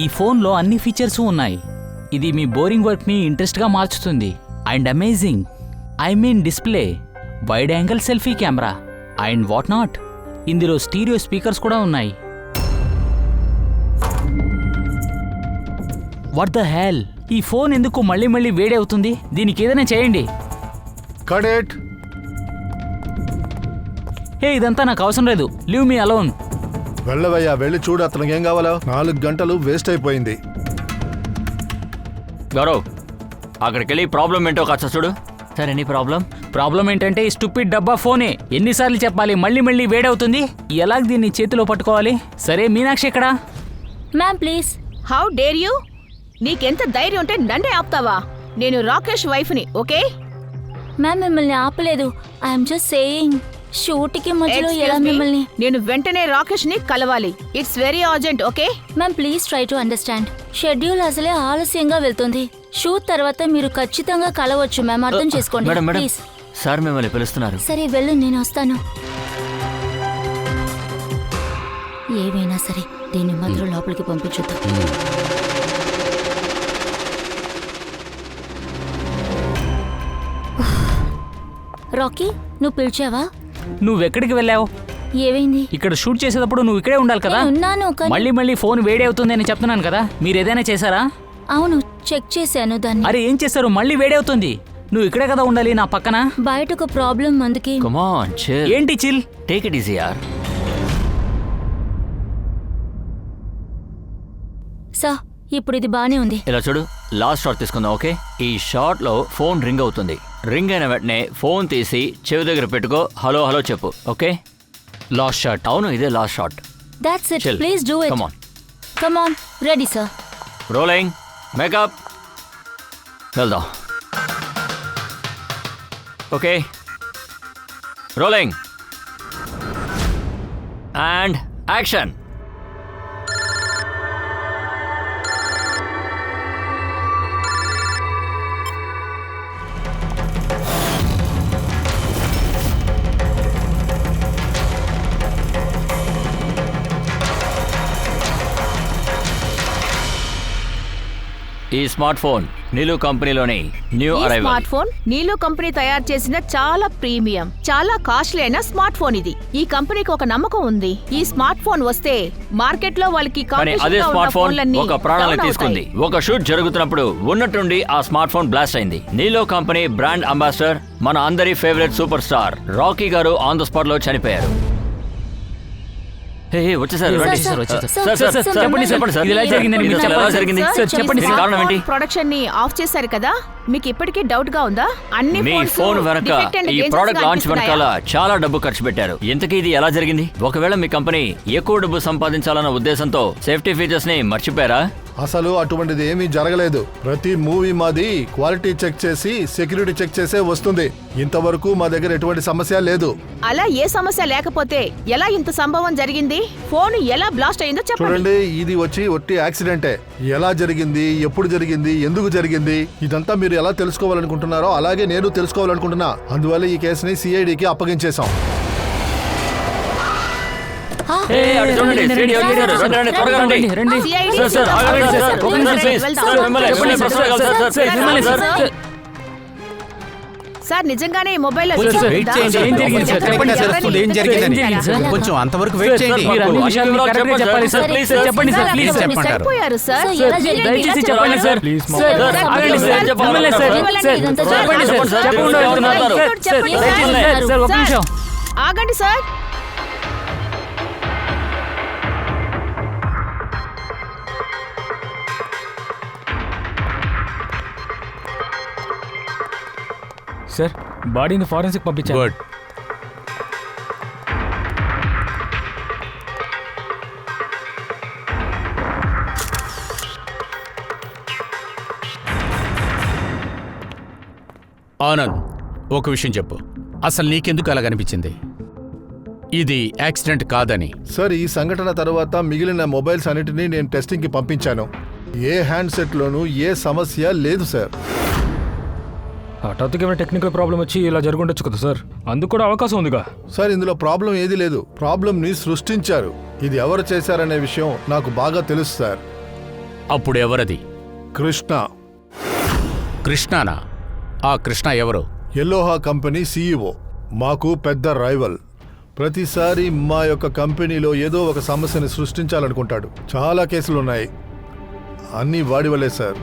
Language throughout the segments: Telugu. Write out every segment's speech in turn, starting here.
ఈ ఫోన్లో అన్ని ఫీచర్స్ ఉన్నాయి. ఇది మీ బోరింగ్ వర్క్ని ఇంట్రెస్ట్గా మార్చుతుంది. And amazing, I mean display, wide angle selfie camera and what not. ఇందులో స్టీరియో స్పీకర్స్ కూడా ఉన్నాయి. వాట్ ద హెల్, ఈ ఫోన్ ఎందుకు మళ్ళీ మళ్ళీ వేడి అవుతుంది? దీనికి ఏదైనా చేయండి. కడెట్, హే, ఇదంతా నాకు అవసరం లేదు. Leave me alone. వెళ్ళవయ్యా, వెళ్ళి చూడు అతనికి ఏం కావాలో. 4 గంటలు వేస్ట్ అయిపోయింది. గౌరవ్, అక్కడికి వెళ్ళి ప్రాబ్లం ఏంటో కాస్త చూడు. సార్, ఎనీ ప్రాబ్లం ఏంటంటే ఈ స్టూపిడ్ డబ్బా ఫోనే. ఎన్నిసార్లు చెప్పాలి మళ్ళీ మళ్ళీ వేడవుతుంది? ఎలాగ దీన్ని చేతిలో పట్టుకోవాలి? సరే, మీనాక్షి ఎక్కడా? Ma'am please. How dare you? నీకెంత ధైర్యం ఉంటే నన్నే ఆపుతావా? నేను రాకేష్ వైఫ్ని, ఓకే? మ్యామ్ మిమ్మల్ని ఆపలేదు. I'm just saying. షూట్కి మధ్యలో ఎలా మిమ్మల్ని? నేను వెంటనే రాకేష్ ని కలవాలి. It's very urgent, okay? Ma'am please try to understand. Schedule అసలే ఆలస్యంగా వెళ్తుంది. షూట్ తర్వాత మీరు ఖచ్చితంగా కలవచ్చు మ్యామ్, అర్థం చేసుకోండి మేడం మేడం, ప్లీజ్. సార్ మిమ్మల్ని పిలుస్తున్నారు. సరే వెళ్ళు, నేను వస్తాను. ఏవైనా సరే దీన్ని మాత్రం లోపలికి పంపించొద్దు. రాకీ, నువ్వు పిలిచావా? నువ్వెక్కడికి వెళ్ళావు? ఏమైంది? ఇక్కడ షూట్ చేసేటప్పుడు నువ్వు ఇక్కడే ఉండాలి కదా. ఉన్నాను. మళ్ళీ ఫోన్ వేడి అవుతుంది అని చెప్తున్నాను కదా. మీరు ఏదైనా చేశారా? అవును, చెక్ చేశాను దాన్ని. అరే ఏం చేశారు? మళ్ళీ వేడి అవుతుంది. నువ్వు ఇక్కడే కదా ఉండాలి, నా పక్కన. బయట ఒక ప్రాబ్లం, అందుకే. Come on chill. ఏంటి చిల్? టేక్ ఇట్ ఈజీ యార్. సార్, ఇప్పుడు ఇది బానే ఉంది. ఇలా చూడు, లాస్ట్ షాట్ తీసుకుందాం, ఓకే? ఈ షాట్ లో ఫోన్ రింగ్ అవుతుంది. రింగ్ అయిన వెంటనే ఫోన్ తీసి చెవి దగ్గర పెట్టుకో, హలో హలో చెప్పు, ఓకే? Last shot. అవును, ఇదే last shot. That's it. Chill. Please do it. Come on. Come on. Ready sir. Rolling, makeup, వెళ్దాం. Okay, rolling and action. ఈ స్మార్ట్ ఫోన్ నీలు కంపెనీలోని న్యూ ఈ అరైవల్. స్మార్ట్ ఫోన్ నీలో కంపెనీ తయారు చేసిన చాలా ప్రీమియం, చాలా కాస్ట్లీ అయిన స్మార్ట్ ఫోన్ ఇది. ఈ కంపెనీకి ఒక నమ్మకం ఉంది. ఈ స్మార్ట్ ఫోన్ వస్తే మార్కెట్ లో వాళ్ళకి కానీ అదే స్మార్ట్ ఫోన్ ఒక ప్రాణాలను తీసుకుంది. ఒక షూట్ జరుగుతున్నప్పుడు ఉన్నట్టుండి ఆ స్మార్ట్ ఫోన్ బ్లాస్ట్ అయింది. నీలో కంపెనీ బ్రాండ్ అంబాసిడర్, మన అందరి ఫేవరెట్ సూపర్ స్టార్ రాకీ గారు ఆన్ ద స్పాట్ లో చనిపోయారు. వచ్చేసారు. చెప్పండి, కారణం ఏంటి? ప్రొడక్షన్ ని ఆఫ్ చేశారు కదా, మీకు ఇప్పటికీ డౌట్ గా ఉందా? అన్ని మీ ఫోన్ వెనక ఈ ప్రోడక్ట్ లాంచ్ వెనకాల చాలా డబ్బు ఖర్చు పెట్టారు. ఇంతకీ ఇది ఎలా జరిగింది? ఒకవేళ మీ కంపెనీ ఎక్కువ డబ్బు సంపాదించాలన్న ఉద్దేశంతో సేఫ్టీ ఫీచర్స్ ని మర్చిపోయారా? అసలు అటువంటిది ఏమీ జరగలేదు. ప్రతి మూవీ మాది క్వాలిటీ చెక్ చేసి సెక్యూరిటీ చెక్ చేసే వస్తుంది. ఇంతవరకు మా దగ్గర ఎటువంటి సమస్య లేదు. అలా ఏ సమస్య లేకపోతే ఎలా ఇంత సంభవం జరిగింది? ఫోన్ ఎలా బ్లాస్ట్ అయిందో చెప్పండి. చూడండి, ఇది వచ్చి ఒట్టి యాక్సిడెంటే. ఎలా జరిగింది, ఎప్పుడు జరిగింది, ఎందుకు జరిగింది, ఇదంతా మీరు ఎలా తెలుసుకోవాలనుకుంటున్నారో అలాగే నేను తెలుసుకోవాలనుకుంటున్నా. అందువల్ల ఈ కేసుని సిఐడికి అప్పగించేశాం. సార్, నిజంగానే ఈ మొబైల్ కొంచెం అంతవరకు వెయిట్ చేయండి. సరిపోయారు సార్. ఆగండి సార్. సార్, బాడీని ఫారెన్సిక్ పంపించారు. గుడ్. ఆనంద్, ఒక విషయం చెప్పు, అసలు నీకెందుకు అలా కనిపించింది? ఇది యాక్సిడెంట్ కాదని. సార్, ఈ సంఘటన తర్వాత మిగిలిన మొబైల్స్ అన్నిటినీ నేను టెస్టింగ్ కి పంపించాను. ఏ హ్యాండ్ సెట్ లోనూ ఏ సమస్య లేదు సార్. హఠాత్తుగా ఏమైనా టెక్నికల్ ప్రాబ్లం వచ్చి ఇలా జరుగుండొచ్చు కదా సార్, అందుకు కూడా అవకాశం ఉందిగా. సార్ ఇందులో ప్రాబ్లం ఏది లేదు, ప్రాబ్లంని సృష్టించారు. ఇది ఎవరు చేశారనే విషయం నాకు బాగా తెలుసు సార్. అప్పుడు ఎవరది? కృష్ణ. కృష్ణనా? ఆ కృష్ణ ఎవరు? ఎల్లోహా కంపెనీ సీఈఓ. మాకు పెద్ద రైవల్. ప్రతిసారి మా యొక్క కంపెనీలో ఏదో ఒక సమస్యని సృష్టించాలనుకుంటాడు. చాలా కేసులున్నాయి, అన్నీ వాడి వల్లే సార్.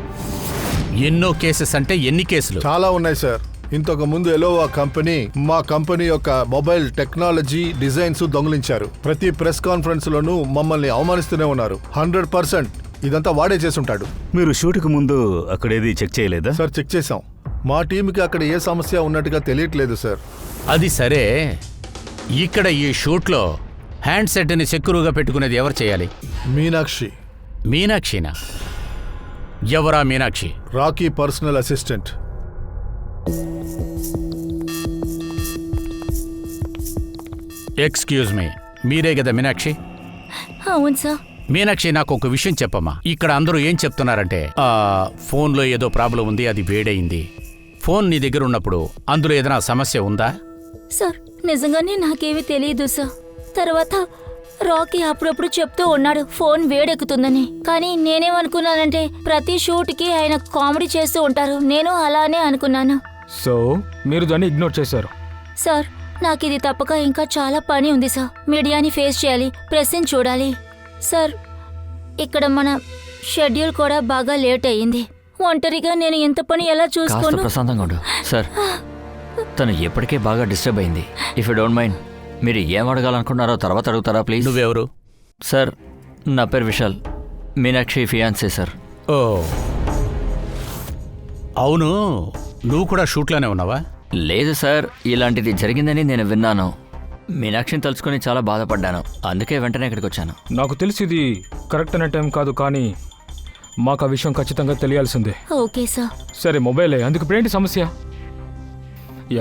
ఎన్నో కేసెస్ అంటే ఎన్ని కేసులు? చాలా ఉన్నాయి సార్. ఇంతకు ముందు ఎలోవా కంపెనీ మా కంపెనీ యొక్క మొబైల్ టెక్నాలజీ డిజైన్స్ దొంగిలించారు. ప్రతి ప్రెస్ కాన్ఫరెన్స్ లోనూ మమ్మల్ని అవమానిస్తూనే ఉన్నారు. 100% ఇదంతా వాడే చేసుంటాడు. మీరు షూట్కి ముందు అక్కడేది చెక్ చేయలేదా? సార్ చెక్ చేశాం. మా టీంకి అక్కడ ఏ సమస్య ఉన్నట్టుగా తెలియట్లేదు సార్. అది సరే, ఇక్కడ ఈ షూట్లో హ్యాండ్ సెట్ని సెక్యూరుగా పెట్టుకునేది ఎవరు చేయాలి? మీనాక్షి. మీనాక్షినా? ఎవరా Meenakshi? Rocky personal assistant. Excuse me, మీరే కదా మీనాక్షి? అవును సార్. మీనాక్షి, నాకు ఒక విషయం చెప్పమ్మా. ఇక్కడ అందరూ ఏం చెప్తున్నారంటే ఫోన్లో ఏదో ప్రాబ్లం ఉంది, అది వేడయింది. ఫోన్ నీ దగ్గర ఉన్నప్పుడు అందులో ఏదైనా సమస్య ఉందా? సార్ నిజంగానే నాకేమీ తెలియదు సార్. తర్వాత రాకీ అప్పుడప్పుడు చెప్తూ ఉన్నాడు ఫోన్ వేడెక్కుతుందని. కానీ నేనేమనుకున్నానంటే ప్రతి షూట్కి ఆయన కామెడీ చేస్తూ ఉంటారు, నేను అలానే అనుకున్నాను. సో మీరు దాన్ని ఇగ్నోర్ చేశారు. సార్ నాకు ఇది తప్పక ఇంకా చాలా పని ఉంది సార్. మీడియాని ఫేస్ చేయాలి, ప్రెస్ని చూడాలి. సార్ ఇక్కడ మన షెడ్యూల్ కూడా బాగా లేట్ అయ్యింది. ఒంటరిగా నేను ఎంత పని ఎలా కాస్త చూసుకోను? ప్రశాంతంగా ఉండు సార్. తను ఇప్పటికే బాగా డిస్టర్బ్ అయింది. ఇఫ్ యూ డోంట్ మైండ్, మీరు ఏం అడగాలనుకున్నారో తర్వాత అడుగుతారా ప్లీజ్? నువ్వెవరు? సార్ నా పేరు విశాల్, మీనాక్షి ఫియాన్సే సార్. ఓ అవును, నువ్వు కూడా షూట్లోనే ఉన్నావా? లేదు సార్, ఇలాంటిది జరిగిందని నేను విన్నాను. మీనాక్షిని తలుచుకొని చాలా బాధపడ్డాను, అందుకే వెంటనే ఇక్కడికి వచ్చాను. నాకు తెలిసి ఇది కరెక్ట్ అనే టైం కాదు, కానీ మాకు ఆ విషయం ఖచ్చితంగా తెలియాల్సిందే. Okay sir. సరే మొబైలే, అందుకు ఇప్పుడేంటి సమస్య?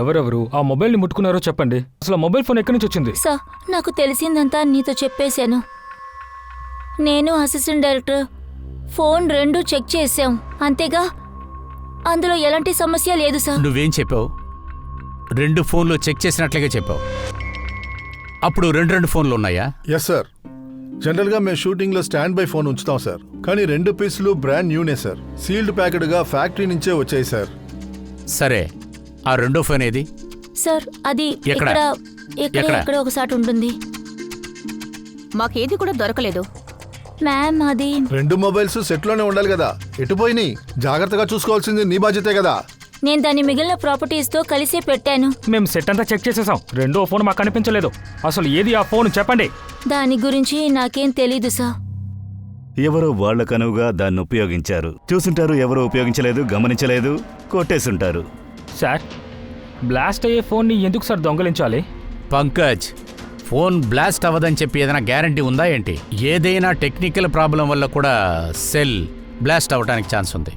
ఎవరెవరు ఆ మొబైల్ని ముట్టుకున్నారో చెప్పండి. అసలు ఆ మొబైల్ ఫోన్ ఎక్కడి నుంచి వచ్చింది? సార్ నాకు తెలిసిందంతా నీతో చెప్పేశాను. నేను అసిస్టెంట్ డైరెక్టర్ ఫోన్ 2 చెక్ చేశాం, అంతేగా. అందులో ఎలాంటి సమస్య లేదు సార్. నువ్వేం చెప్పావు? 2 ఫోన్లు చెక్ చేసినట్లుగా చెప్పావు. అప్పుడు 2 ఫోన్లు ఉన్నాయా? Yes sir. జనరల్గా మేము షూటింగ్లో స్టాండ్ బై ఫోన్ ఉంచుతాం సార్, కానీ 2 పీసులు బ్రాండ్ న్యూనే సార్. సీల్డ్ ప్యాకెడ్గా ఫ్యాక్టరీ నుంచే వచ్చాయి సార్. సరే, ఆ 2వ ఫోన్ ఏది? సార్ అది ఎక్కడ? ఎక్కడ ఒకసారి ఉంటుంది. మాకేది కూడా దొరకలేదు. మ్యామ్ అది 2 మొబైల్స్ సెట్లోనే ఉండాలి కదా, ఎటుపోయినాయి? జాగ్రత్తగా చూసుకోవాల్సింది నీ బాధ్యతే కదా. నేను దాన్ని మిగిలిన ప్రాపర్టీస్తో కలిసే పెట్టాను. మేము సెట్ అంతా చెక్ చేసేసాం, 2వ ఫోన్ మాకు కనిపించలేదు. అసలు ఏది ఆ ఫోన్ చెప్పండి. దాని గురించి నాకేం తెలీదు సార్. ఎవరో వాళ్ళకనువుగా దాన్ని ఉపయోగించారు. చూసుంటారు, ఎవరో ఉపయోగించలేదు, గమనించలేదు, కొట్టేసుంటారు. సార్ బ్లాస్ట్ అయ్యే ఫోన్ని ఎందుకు సార్ దొంగలించాలి? పంకజ్, ఫోన్ బ్లాస్ట్ అవ్వదని చెప్పి ఏదైనా గ్యారంటీ ఉందా ఏంటి? ఏదైనా టెక్నికల్ ప్రాబ్లం వల్ల కూడా సెల్ బ్లాస్ట్ అవ్వడానికి ఛాన్స్ ఉంది.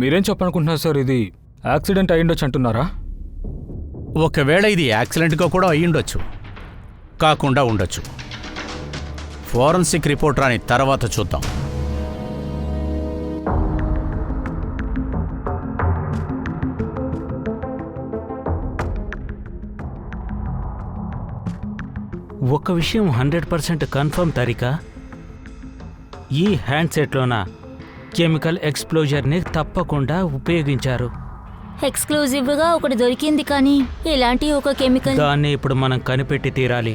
మీరేం చెప్పనుకుంటున్నారు సార్? ఇది యాక్సిడెంట్ అయ్యిండొచ్చు అంటున్నారా? ఒకవేళ ఇది యాక్సిడెంట్గా కూడా అయ్యుండొచ్చు, కాకుండా ఉండొచ్చు. ఫోరెన్సిక్ రిపోర్ట్ రాని తర్వాత చూద్దాం. ఒక విషయం 100% కన్ఫర్మ్ తారికా, ఈ హ్యాండ్సెట్లోన కెమికల్ ఎక్స్ప్లోజర్ని తప్పకుండా ఉపయోగించారు. ఎక్స్క్లూజివ్గా ఒకటి దొరికింది, కానీ ఇలాంటి ఒక కెమికల్. దాన్ని ఇప్పుడు మనం కనిపెట్టి తీరాలి.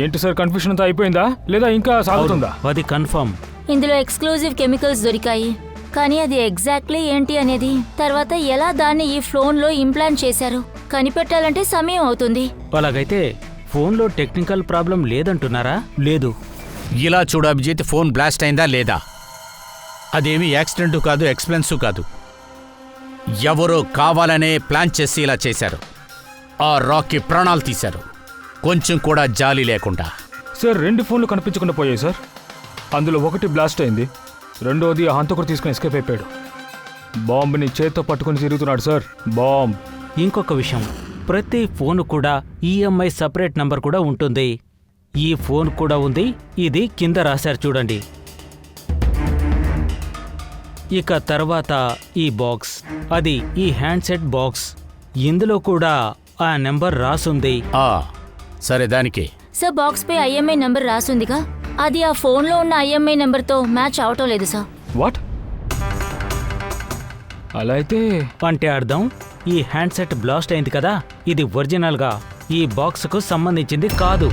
ఏంటి సార్, కన్ఫ్యూషన్ అంతా అయిపోయిందా లేదా ఇంకా సాగుతుందా? అది కన్ఫర్మ్. ఇందులో ఎక్స్క్లూజివ్ కెమికల్స్ దొరికాయి, కానీ అది ఎగ్జాక్ట్లీ ఏంటి అనేది, తర్వాత ఎలా దాన్ని ఈ ఫోన్లో ఇంప్లాంట్ చేశారు కనిపెట్టాలంటే సమయం అవుతుంది. అలాగైతే ఫోన్లో టెక్నికల్ ప్రాబ్లం లేదంటున్నారా? లేదు. ఇలా చూడు అభిజిత్, ఫోన్ బ్లాస్ట్ అయిందా లేదా? అదేమీ యాక్సిడెంటు కాదు, ఎక్స్పెన్సివ్ కాదు. ఎవరో కావాలనే ప్లాన్ చేసి ఇలా చేశారు. ఆ రాకీ ప్రాణాలు తీశారు, కొంచెం కూడా జాలి లేకుండా. సార్ 2 ఫోన్లు కనిపించకుండా పోయాయి సార్. అందులో ఒకటి బ్లాస్ట్ అయింది, 2వది ఆ హంతకుడు తీసుకుని ఎస్కేప్ అయిపోయాడు. బాంబుని చేత్తో పట్టుకుని తిరుగుతున్నాడు సార్, బాంబ్. ఇంకొక విషయం, ప్రతి ఫోన్ కూడా ఈఎంఐ సపరేట్ నంబర్ కూడా ఉంటుంది. ఈ ఫోన్ కూడా ఉంది, ఇది కింద రాశారు చూడండి. ఇక తర్వాత ఈ బాక్స్, అది ఈ హ్యాండ్సెట్ బాక్స్. ఇందులో కూడా ఆ నెంబర్ రాసుంది. సరే దానికి సార్ బాక్స్ పై ఐఎంఐ నెంబర్ రాసుందిగా, అది ఆ ఫోన్లో ఉన్న ఐఎంఐ నెంబర్తో మ్యాచ్ అవటం లేదు సార్. వాట్? అలా అయితే అంటే అర్థం, ఈ హ్యాండ్సెట్ బ్లాస్ట్ అయింది కదా, ఇది ఒరిజినల్గా ఈ బాక్స్కు సంబంధించింది కాదు.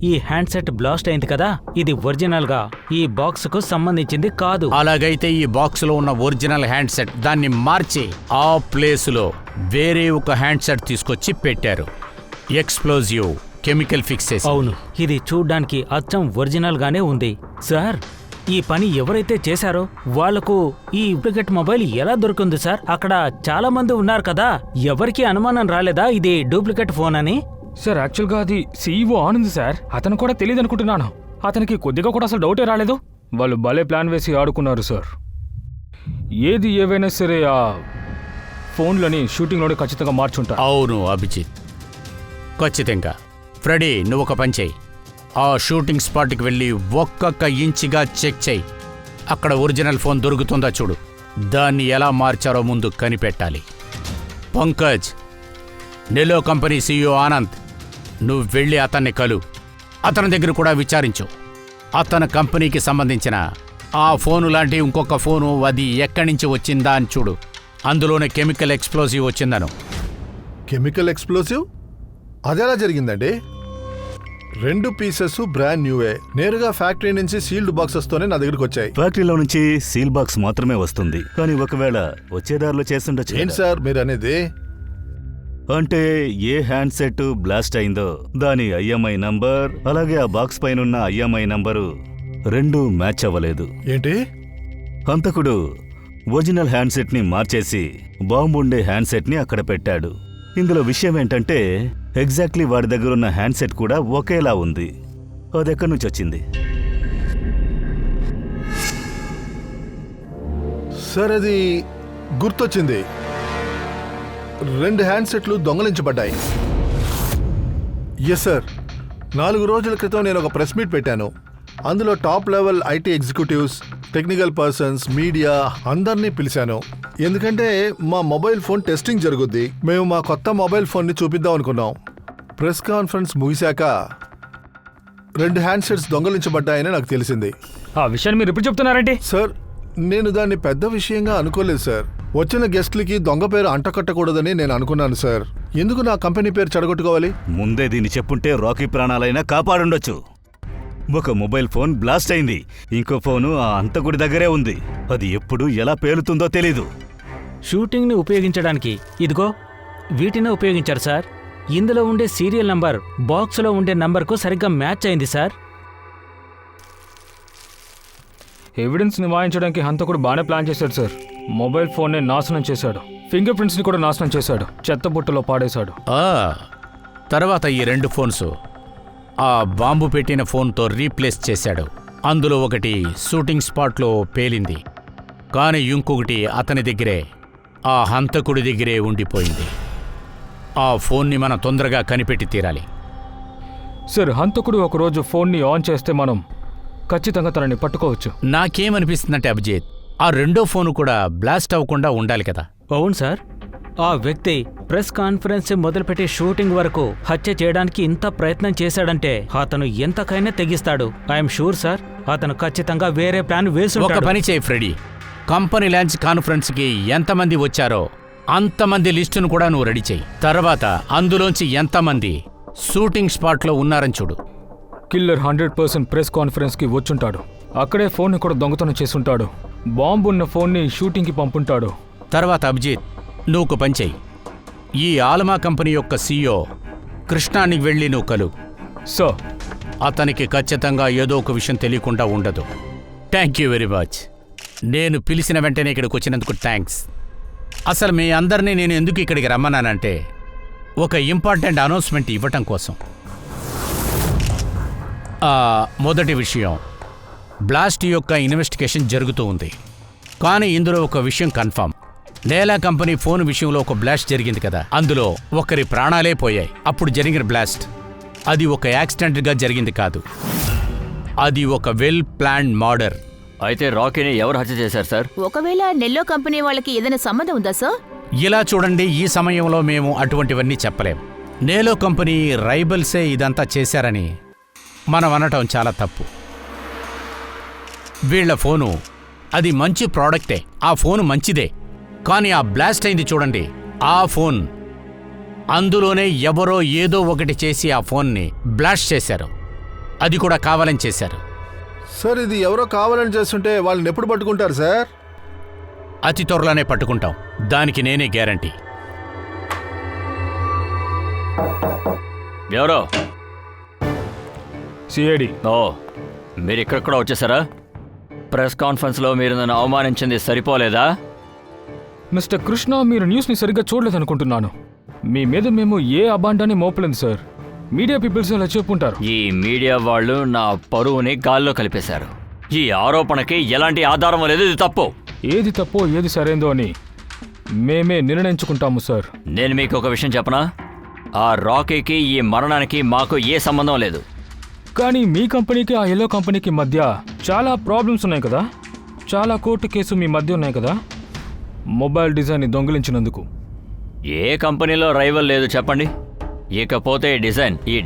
ఈ హ్యాండ్సెట్ బ్లాస్ట్ అయింది కదా, ఇది ఒరిజినల్గా ఈ బాక్స్కు సంబంధించింది కాదు. అలాగైతే ఈ బాక్స్లో ఉన్న ఒరిజినల్ హ్యాండ్సెట్ దాన్ని మార్చి ఆ ప్లేసులో వేరే ఒక హ్యాండ్సెట్ తీసుకొచ్చి పెట్టారు. ఎక్స్ప్లోజివ్ కెమికల్ ఫిక్స్ చేసి. అవును, ఇది చూడ్డానికి అచ్చం ఒరిజినల్ గానే ఉంది. సార్, ఈ పని ఎవరైతే చేశారో వాళ్లకు ఈ డూప్లికేట్ మొబైల్ ఎలా దొరికింది సార్? అక్కడ చాలా మంది ఉన్నారు కదా, ఎవరికి అనుమానం రాలేదా ఇది డూప్లికేట్ ఫోన్ అని? సార్ యాక్చువల్గా అది సీఈఓ ఆనంద్ సార్. అతను కూడా తెలియదు అనుకుంటున్నాను. అతనికి కొద్దిగా కూడా అసలు డౌటే రాలేదు. వాళ్ళు భలే ప్లాన్ వేసి ఆడుకున్నారు సార్. ఏది ఏవైనా సరే ఆ ఫోన్లని షూటింగ్లోనే ఖచ్చితంగా మార్చుంటారు. అవును అభిజిత్, ఖచ్చితంగా. ఫ్రెడీ, నువ్వు ఒక పని చెయ్యి. ఆ షూటింగ్ స్పాట్కి వెళ్ళి ఒక్కొక్క ఇంచిగా చెక్ చెయ్యి. అక్కడ ఒరిజినల్ ఫోన్ దొరుకుతుందా చూడు. దాన్ని ఎలా మార్చారో ముందు కనిపెట్టాలి. పంకజ్, నెలో కంపెనీ సీఈఓ ఆనంద్, నువ్వు వెళ్ళి అతన్ని కలు. అతని దగ్గర కూడా విచారించు. అతని కంపెనీకి సంబంధించిన ఆ ఫోను లాంటి ఇంకొక ఫోను అది ఎక్కడి నుంచి వచ్చిందా అని చూడు. అందులోనే కెమికల్ ఎక్స్ప్లోజివ్ వచ్చిందను. Chemical explosive? అదెలా జరిగిందండి? 2 పీసెస్ బ్రాండ్ న్యూవే, నేరుగా ఫ్యాక్టరీ నుంచి సీల్డ్ బాక్సెస్తోనే నా దగ్గరికి వచ్చాయి. ఫ్యాక్టరీలో నుంచి సీల్ బాక్స్ మాత్రమే వస్తుంది, కానీ ఒకవేళ వచ్చేదారిలో చేస్తుండొచ్చు. ఏంటి సార్ మీరు అనేది? అంటే ఏ హ్యాండ్సెట్ బ్లాస్ట్ అయిందో దాని ఐఎంఐ నంబర్, అలాగే ఆ బాక్స్ పైనున్న ఐఎంఐ నంబరు రెండూ మ్యాచ్ అవ్వలేదు. ఏంటి? హంతకుడు ఒరిజినల్ హ్యాండ్సెట్ ని మార్చేసి బాంబుండే హ్యాండ్సెట్ ని అక్కడ పెట్టాడు. ఇందులో విషయం ఏంటంటే ఎగ్జాక్ట్లీ వాడి దగ్గరున్న హ్యాండ్సెట్ కూడా ఒకేలా ఉంది. అదెక్కడి నుంచి వచ్చింది? సార్ అది గుర్తొచ్చింది. 2 హ్యాండ్సెట్లు దొంగలించబడ్డాయి. Yes sir. 4 రోజుల క్రితం నేను ఒక ప్రెస్ మీట్ పెట్టాను. అందులో top level IT executives, technical persons, media అందరినీ పిలిచాను. ఎందుకంటే మా మొబైల్ ఫోన్ టెస్టింగ్ జరుగుద్ది. మేము మా కొత్త మొబైల్ ఫోన్ని చూపిద్దాం అనుకున్నాం. ప్రెస్ కాన్ఫరెన్స్ ముగిశాక 2 హ్యాండ్సెట్స్ దొంగలించబడ్డాయని నాకు తెలిసింది. ఆ విషయాన్ని మీరు ఇప్పుడు చెప్తున్నారంటే? సార్, నేను దాన్ని పెద్ద విషయంగా అనుకోలేదు సార్. వచ్చిన గెస్ట్లకి దొంగ పేరు అంటకట్టకూడదని నేను అనుకున్నాను సార్. ఎందుకు నా కంపెనీ పేరు చెడగొట్టుకోవాలి? ముందే దీన్ని చెప్పుంటే రాకీ ప్రాణాలైనా కాపాడుండొచ్చు. ఒక మొబైల్ ఫోన్ బ్లాస్ట్ అయింది, ఇంకో ఫోను ఆ హంతకుడి దగ్గరే ఉంది. అది ఎప్పుడు ఎలా పేలుతుందో తెలీదు. షూటింగ్ని ఉపయోగించడానికి ఇదిగో వీటినే ఉపయోగించారు సార్. ఇందులో ఉండే సీరియల్ నంబర్ బాక్స్లో ఉండే నంబర్కు సరిగ్గా మ్యాచ్ అయింది సార్. ఎవిడెన్స్ నివారించడానికి హంతకుడు బాగానే ప్లాన్ చేశాడు సార్. మొబైల్ ఫోన్నే నాశనం చేశాడు, ఫింగర్ ప్రింట్స్ని కూడా నాశనం చేశాడు, చెత్తబుట్టలో పాడేశాడు. తర్వాత ఈ 2 ఫోన్స్ ఆ బాంబు పెట్టిన ఫోన్తో రీప్లేస్ చేశాడు. అందులో ఒకటి షూటింగ్ స్పాట్లో పేలింది, కానీ ఇంకొకటి అతని దగ్గరే, ఆ హంతకుడి దగ్గరే ఉండిపోయింది. ఆ ఫోన్ని మనం తొందరగా కనిపెట్టి తీరాలి. సార్, హంతకుడు ఒకరోజు ఫోన్ని ఆన్ చేస్తే మనం ఖచ్చితంగా తనని పట్టుకోవచ్చు. నాకేమనిపిస్తుందంటే అభిజిత్, ఆ 2వ ఫోను కూడా బ్లాస్ట్ అవ్వకుండా ఉండాలి కదా. అవును సార్, ఆ వ్యక్తి ప్రెస్ కాన్ఫరెన్స్ మొదలుపెట్టి షూటింగ్ వరకు హత్య చేయడానికి ఇంత ప్రయత్నం చేశాడంటే అతను ఎంతకైనా తెగిస్తాడు. ఐఎమ్ షూర్ సార్, అతను ఖచ్చితంగా వేరే ప్లాన్ వేసి. ఒక పని చేయి ఫ్రెడీ, కంపెనీ లాంచ్ కాన్ఫరెన్స్కి ఎంతమంది వచ్చారో అంతమంది లిస్టును కూడా నువ్వు రెడీ చేయి. తర్వాత అందులోంచి ఎంతమంది షూటింగ్ స్పాట్లో ఉన్నారని చూడు. కిల్లర్ 100% ప్రెస్ కాన్ఫరెన్స్కి వచ్చుంటాడు. అక్కడే ఫోన్ని కూడా దొంగతనం చేసుంటాడు. బాంబు ఉన్న ఫోన్ని షూటింగ్కి పంపుంటాడు. తర్వాత అభిజిత్, నువ్వు ఒక పని చెయ్యి. ఈ ఆల్మా కంపెనీ యొక్క సీఈఓ కృష్ణానికి వెళ్ళి నువ్వు కలు. సార్, అతనికి ఖచ్చితంగా ఏదో ఒక విషయం తెలియకుండా ఉండదు. Thank you very much. నేను పిలిచిన వెంటనే ఇక్కడికి వచ్చినందుకు థ్యాంక్స్. అసలు మీ అందరినీ నేను ఎందుకు ఇక్కడికి రమ్మన్నానంటే ఒక ఇంపార్టెంట్ అనౌన్స్మెంట్ ఇవ్వటం కోసం. మొదటి విషయం, బ్లాస్ట్ యొక్క ఇన్వెస్టిగేషన్ జరుగుతూ ఉంది, కానీ ఇందులో ఒక విషయం కన్ఫర్మ్. లేలా కంపెనీ ఫోన్ విషయంలో ఒక బ్లాస్ట్ జరిగింది కదా, అందులో ఒకరి ప్రాణాలే పోయాయి. అప్పుడు జరిగిన బ్లాస్ట్ అది ఒక యాక్సిడెంట్గా జరిగింది కాదు, అది ఒక వెల్ ప్లాన్డ్ మర్డర్. అయితే రాకీని ఎవరు హత్య చేశారు సార్? ఒకవేళ నెల్లో కంపెనీ వాళ్ళకి ఏదైనా సంబంధం ఉందా సార్? ఇలా చూడండి, ఈ సమయంలో మేము అటువంటివన్నీ చెప్పలేం. నేలో కంపెనీ రైబల్సే ఇదంతా చేశారని మనం అనటం చాలా తప్పు. వీళ్ల ఫోను అది మంచి ప్రోడక్టే, ఆ ఫోను మంచిదే. కానీ ఆ బ్లాస్ట్ అయింది చూడండి, ఆ ఫోన్ అందులోనే ఎవరో ఏదో ఒకటి చేసి ఆ ఫోన్ని బ్లాస్ట్ చేశారు. అది కూడా కావాలని చేశారు. సార్ ఇది ఎవరో కావాలని చేస్తుంటే వాళ్ళని ఎప్పుడు పట్టుకుంటారు సార్? అతి త్వరలోనే పట్టుకుంటాం, దానికి నేనే గ్యారంటీ. ఎవరో? సిఐడి. ఓ, మీరు ఇక్కడ కూడా వచ్చేసారా? ప్రెస్ కాన్ఫరెన్స్లో మీరు నన్ను అవమానించింది సరిపోలేదా? మిస్టర్ కృష్ణ, మీరు న్యూస్ని సరిగ్గా చూడలేదనుకుంటున్నాను. మీ మీద మేము ఏ అబాండాన్ని మోపలేదు సార్. మీడియా పీపుల్స్ అలా చెప్పుంటారు. ఈ మీడియా వాళ్ళు నా పరువుని గాల్లో కలిపేశారు. ఈ ఆరోపణకి ఎలాంటి ఆధారం లేదు, ఇది తప్పు. ఏది తప్పో ఏది సరైందో అని మేమే నిర్ణయించుకుంటాము సార్. నేను మీకు ఒక విషయం చెప్పనా? ఆ రాకీకి ఈ మరణానికి మాకు ఏ సంబంధం లేదు. కానీ మీ కంపెనీకి ఆ ఎల్లో కంపెనీకి మధ్య చాలా ప్రాబ్లమ్స్ ఉన్నాయి కదా. చాలా కోర్టు కేసు మీ మధ్య ఉన్నాయి కదా, మొబైల్ డిజైన్ని దొంగిలించినందుకు. ఏ కంపెనీలో రైవల్ లేదు చెప్పండి. ఇకపోతే ఈ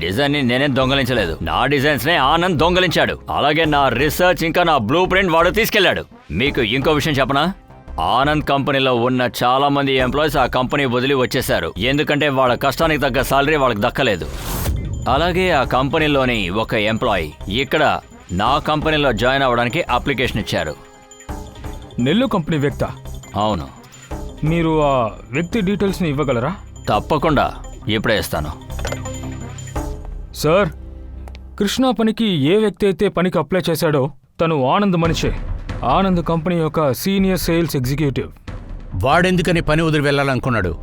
డిజైన్ని నేనేం దొంగలించలేదు. నా డిజైన్స్నే ఆనంద్ దొంగలించాడు. అలాగే నా రీసెర్చ్ ఇంకా నా బ్లూ ప్రింట్ వాడు తీసుకెళ్లాడు. మీకు ఇంకో విషయం చెప్పనా? ఆనంద్ కంపెనీలో ఉన్న చాలా మంది ఎంప్లాయీస్ ఆ కంపెనీ వదిలి వచ్చేశారు. ఎందుకంటే వాళ్ళ కష్టానికి తగ్గ సాలరీ వాళ్ళకి దక్కలేదు. అలాగే ఆ కంపెనీలోని ఒక ఎంప్లాయీ ఇక్కడ నా కంపెనీలో జాయిన్ అవ్వడానికి అప్లికేషన్ ఇచ్చారు. నెల్లు కంపెనీ వ్యక్త? అవును. మీరు ఆ వ్యక్తి డీటెయిల్స్ని ఇవ్వగలరా? తప్పకుండా, ఇప్పుడే ఇస్తాను. సార్, కృష్ణ పనికి ఏ వ్యక్తి అయితే పనికి అప్లై చేశాడో తను ఆనంద్ మనిషే. ఆనంద్ కంపెనీ యొక్క సీనియర్ సేల్స్ ఎగ్జిక్యూటివ్. వాడెందుకని పని వదిలి వెళ్ళాలనుకున్నాడు?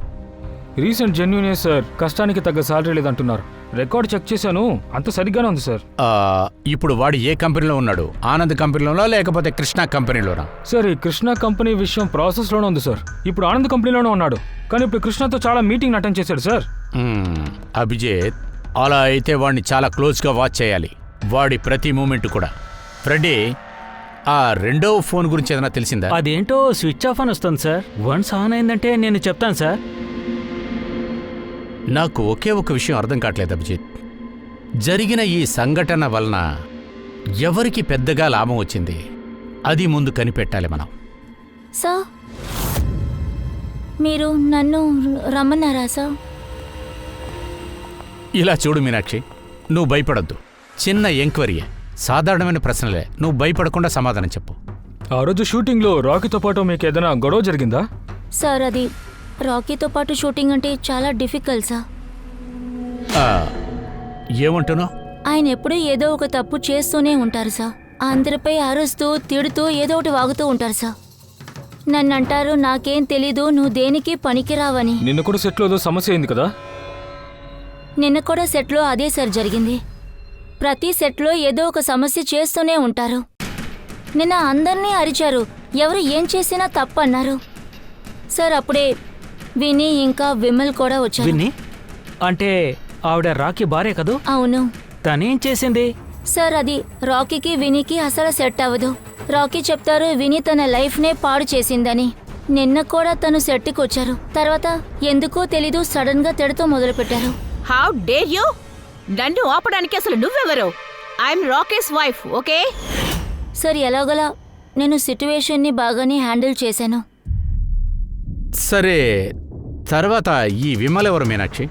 Recent జెన్యునే sir. కష్టానికి తగ్గ సాలరీ లేదంటున్నారు. రికార్డ్ చెక్ చేశాను, అంత సరిగ్గానే ఉంది సార్. ఇప్పుడు వాడు ఏ కంపెనీలో ఉన్నాడు? ఆనంద్ కంపెనీలోనా లేకపోతే కృష్ణ కంపెనీలోనా? సార్, ఈ కృష్ణ కంపెనీ విషయం ప్రాసెస్లోనే ఉంది సార్. ఇప్పుడు ఆనంద్ కంపెనీలోనే ఉన్నాడు, కానీ ఇప్పుడు కృష్ణతో చాలా మీటింగ్ అటెండ్ చేశాడు సార్. అభిజిత్, అలా అయితే వాడిని చాలా క్లోజ్గా వాచ్ చేయాలి, వాడి ప్రతి మూమెంట్ కూడా. ఫ్రెడీ, ఆ రెండో ఫోన్ గురించి ఏదైనా తెలిసిందా? అదేంటో స్విచ్ ఆఫ్ అని వస్తుంది సార్. వన్స్ ఆన్ అయిందంటే నేను చెప్తాను సార్. నాకు ఒకే ఒక విషయం అర్థం కావట్లేదు అభిజిత్. జరిగిన ఈ సంఘటన వలన ఎవరికి పెద్దగా లాభం వచ్చింది, అది ముందు కనిపెట్టాలి మనం. సార్, మీరు నన్ను రమ్మన్నారా సార్? ఇలా చూడు మీనాక్షి, నువ్వు భయపడొద్దు. చిన్న ఎంక్వైరీయే, సాధారణమైన ప్రశ్నలే. నువ్వు భయపడకుండా సమాధానం చెప్పు. ఆ రోజు షూటింగ్లో రాకీతో పాటు మీకు ఏదైనా గొడవ జరిగిందా? సార్, అది రాకీతో పాటు షూటింగ్ అంటే చాలా డిఫికల్ట్ సార్. ఏమంటున్నావు? ఆయన ఎప్పుడూ ఏదో ఒక తప్పు చేస్తూనే ఉంటారు సార్. అందరిపై అరుస్తూ తిడుతూ ఏదో ఒకటి వాగుతూ ఉంటారు సార్. నన్ను అంటారు, నాకేం తెలీదు, నువ్వు దేనికి పనికిరావని. నిన్న కూడా సెట్లో ఏదో సమస్య అయింది కదా? నిన్న కూడా సెట్లో అదే సార్ జరిగింది. ప్రతి సెట్లో ఏదో ఒక సమస్య చేస్తూనే ఉంటారు. నిన్న అందర్నీ అరిచారు, ఎవరు ఏం చేసినా తప్పన్నారు సార్. అప్పుడే విని ఇంకా విమల్ కూడా వచ్చారు. విని అంటే ఆవిడ రాకీ భార్య కదూ? అవును. తనేం చేసింది సార్? అది రాకీకి వినీకి అసలు సెట్ అవ్వదు. రాకీ చెప్తారు విని తన లైఫ్నే పాడు చేసిందని. నిన్న కూడా తను సెట్కి వచ్చారు. తర్వాత ఎందుకో తెలీదు సడన్ గా తిడతో మొదలుపెట్టారు. How dare you! నన్ను ఆపడానికి అసలు నువ్వెవరు? I'm Rakesh wife, okay? Sir, ఎలాగోలా నేను సిట్యువేషన్ని బాగానే హ్యాండిల్ చేశాను. సరే, తర్వాత ఈ విమల్ ఎవరు మీనాక్షి?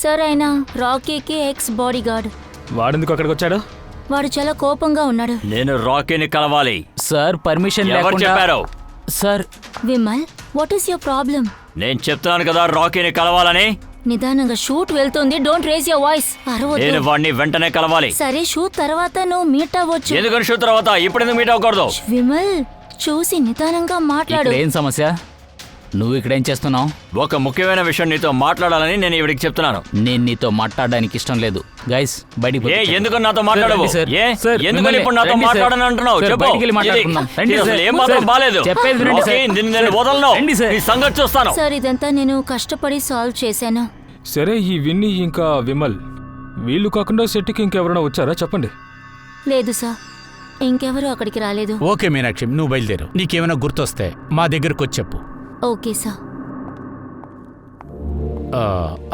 సార్, ఆయన రాకీకి ఎక్స్ బాడీ గార్డ్. వాడెందుకు అక్కడికి వచ్చాడు? వాడు చాలా కోపంగా ఉన్నాడు. నేను రాకీని కలవాలి. సార్, పర్మిషన్ ఎవరు లేకుండా. చెప్పారు? Sir, Vimal, what is your problem? నేను చెప్తాను కదా రాకీని కలవాలని. నిదానంగా షూట్ వెళ్తుంది, డోంట్ రేజ్ యువర్ వాయిస్. నేను అరవద్దు. వాడిని వెంటనే కలవాలి. సరే, షూట్ తర్వాత నువ్వు మీట్ అవ్వచ్చు. ఎందుకని షూ తర్వాత? ఇప్పుడు ఎందుకు మీట్ అవ్వకూడదు? విమల్, చూసి నిదానంగా మాట్లాడు. ఇక్కడ ఏం సమస్య? నువ్వు ఇక్కడేం చేస్తున్నావు? ఒక ముఖ్యమైన విషయం నీతో మాట్లాడాలని నేను ఇవిడికి చెప్తున్నాను. నేను నీతో మాట్లాడడానికి ఇష్టం లేదు. గైస్, బయటికి ఏ పంపించండి. ఎందుకు నాతో మాట్లాడవు? రండి సార్. ఏ సార్, ఎందుకని మిమ్మల్ని- ఇప్పుడు నాతో రండి సార్. మాట్లాడని అంటున్నావు? సార్, చెప్పు. బయటికి వెళ్ళి మాట్లాడుకుందాం. రండి ఇది అసలు సార్. ఏం మాత్రం సార్, బాలేదు. చెప్పేది వినండి సార్. ఓకే, నేను వదలను. రండి సార్. ఈ సంగతి చూస్తాను. సార్, ఇదంతా నేను కష్టపడి సాల్వ్ చేశాను. సరే, ఈ విన్నీ ఇంకా విమల్ వీళ్ళు కాకుండా సెట్కి ఇంకెవరైనా వచ్చారా చెప్పండి. లేదు సార్, ఇంకెవరూ అక్కడికి రాలేదు. ఓకే మీనాక్షి, నువ్వు బయలుదేరు. నీకేమైనా గుర్తొస్తే మా దగ్గరకు వచ్చి చెప్పు. Okay sir.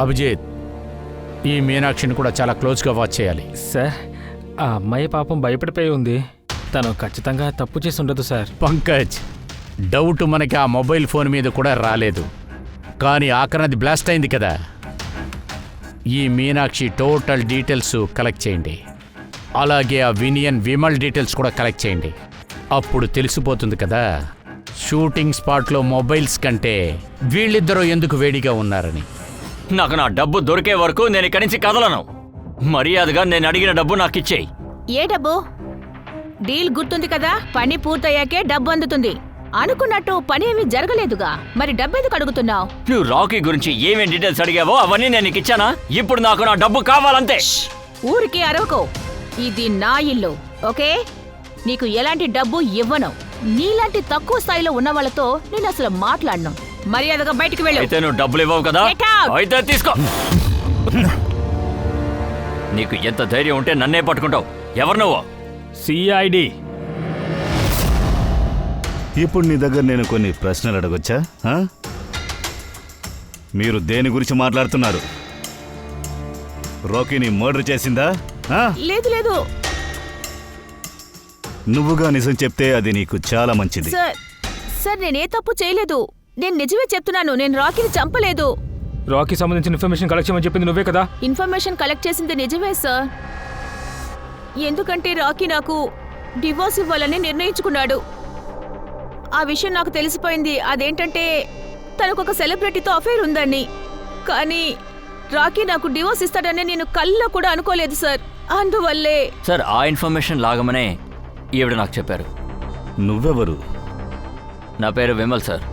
అభిజిత్, ఈ మీనాక్షిని కూడా చాలా క్లోజ్గా వాచ్ చేయాలి. సార్ ఆ అమ్మాయి పాపం భయపడిపోయి ఉంది. తను ఖచ్చితంగా తప్పు చేసి ఉండదు సార్. పంకజ్, డౌట్ మనకి ఆ మొబైల్ ఫోన్ మీద కూడా రాలేదు, కానీ ఆఖరినది బ్లాస్ట్ అయింది కదా. ఈ మీనాక్షి టోటల్ డీటెయిల్స్ కలెక్ట్ చేయండి. అలాగే ఆ విమల్ డీటెయిల్స్ కూడా కలెక్ట్ చేయండి. అప్పుడు తెలిసిపోతుంది కదా షూటింగ్ స్పాట్లో మొబైల్స్ కంటే వీళ్ళిద్దరూ ఎందుకు వేడిగా ఉన్నారని. నాకు నా డబ్బు దొరికే వరకు నేను ఇక్కడి నుంచి కదలను. మర్యాదగా నేను అడిగిన డబ్బు నాకు ఇచ్చేయి. ఏ డబ్బు? డీల్ గుర్తుంది కదా, పని పూర్తయ్యాకే డబ్బు అందుతుంది. అనుకున్నట్టు పని ఏమీ జరగలేదుగా, మరి డబ్బు ఎందుకు అడుగుతున్నావు? నువ్వు రాకీ గురించి ఏమేం డీటెయిల్స్ అడిగావో అవన్నీ నేను నీకు ఇచ్చానా? ఇప్పుడు నాకు నా డబ్బు కావాలంతే. ఊరికి అరవకు, ఇది నా ఇల్లు, ఓకే? నీకు ఎలాంటి డబ్బు ఇవ్వను. నీలాంటి తక్కువ స్థాయిలో ఉన్న వాళ్ళతో నేను అసలు మాట్లాడను. మర్యాదగా బయటికి వెళ్ళు. అయితే నువ్వు డబ్బులు ఇవ్వవు కదా? Get out! అయితే తీసుకో. నీకు ఎంత ధైర్యం ఉంటే నన్నే పట్టుకుంటావు? ఎవరు నువ్వు? సిఐడి. ఇప్పుడు నీ దగ్గర నేను కొన్ని ప్రశ్నలు అడగొచ్చా? మీరు దేని గురించి మాట్లాడుతున్నారు? రాకీని మర్డర్ చేసిందా? లేదు లేదు నువ్వుగా నిజం చెప్తే అది నీకు చాలా మంచిది. సార్ నేనే తప్పు చేయలేదు. నేను నిజమే చెప్తున్నాను. నేను రాకీని చంపలేదు. రాకీ సంబంధించిన ఇన్ఫర్మేషన్ కలెక్ట్ చేయమని చెప్పింది నువ్వే కదా? ఇన్ఫర్మేషన్ కలెక్ట్ చేసింది నిజమే సార్. ఎందుకంటే రాకీ నాకు డివోర్స్ ఇవ్వాలని నిర్ణయించుకున్నాడు. ఆ విషయం నాకు తెలిసిపోయింది. అదేంటంటే తనకొక సెలబ్రిటీతో అఫైర్ ఉందని. కానీ రాకీ నాకు డివోర్స్ ఇస్తాడని నేను కల్లో కూడా అనుకోలేదు సార్. అందువల్లే సార్ ఆ ఇన్ఫర్మేషన్ లాగమనే ఈవిడ నాకు చెప్పారు. నువ్వెవరు? నా పేరు విమల్ సార్,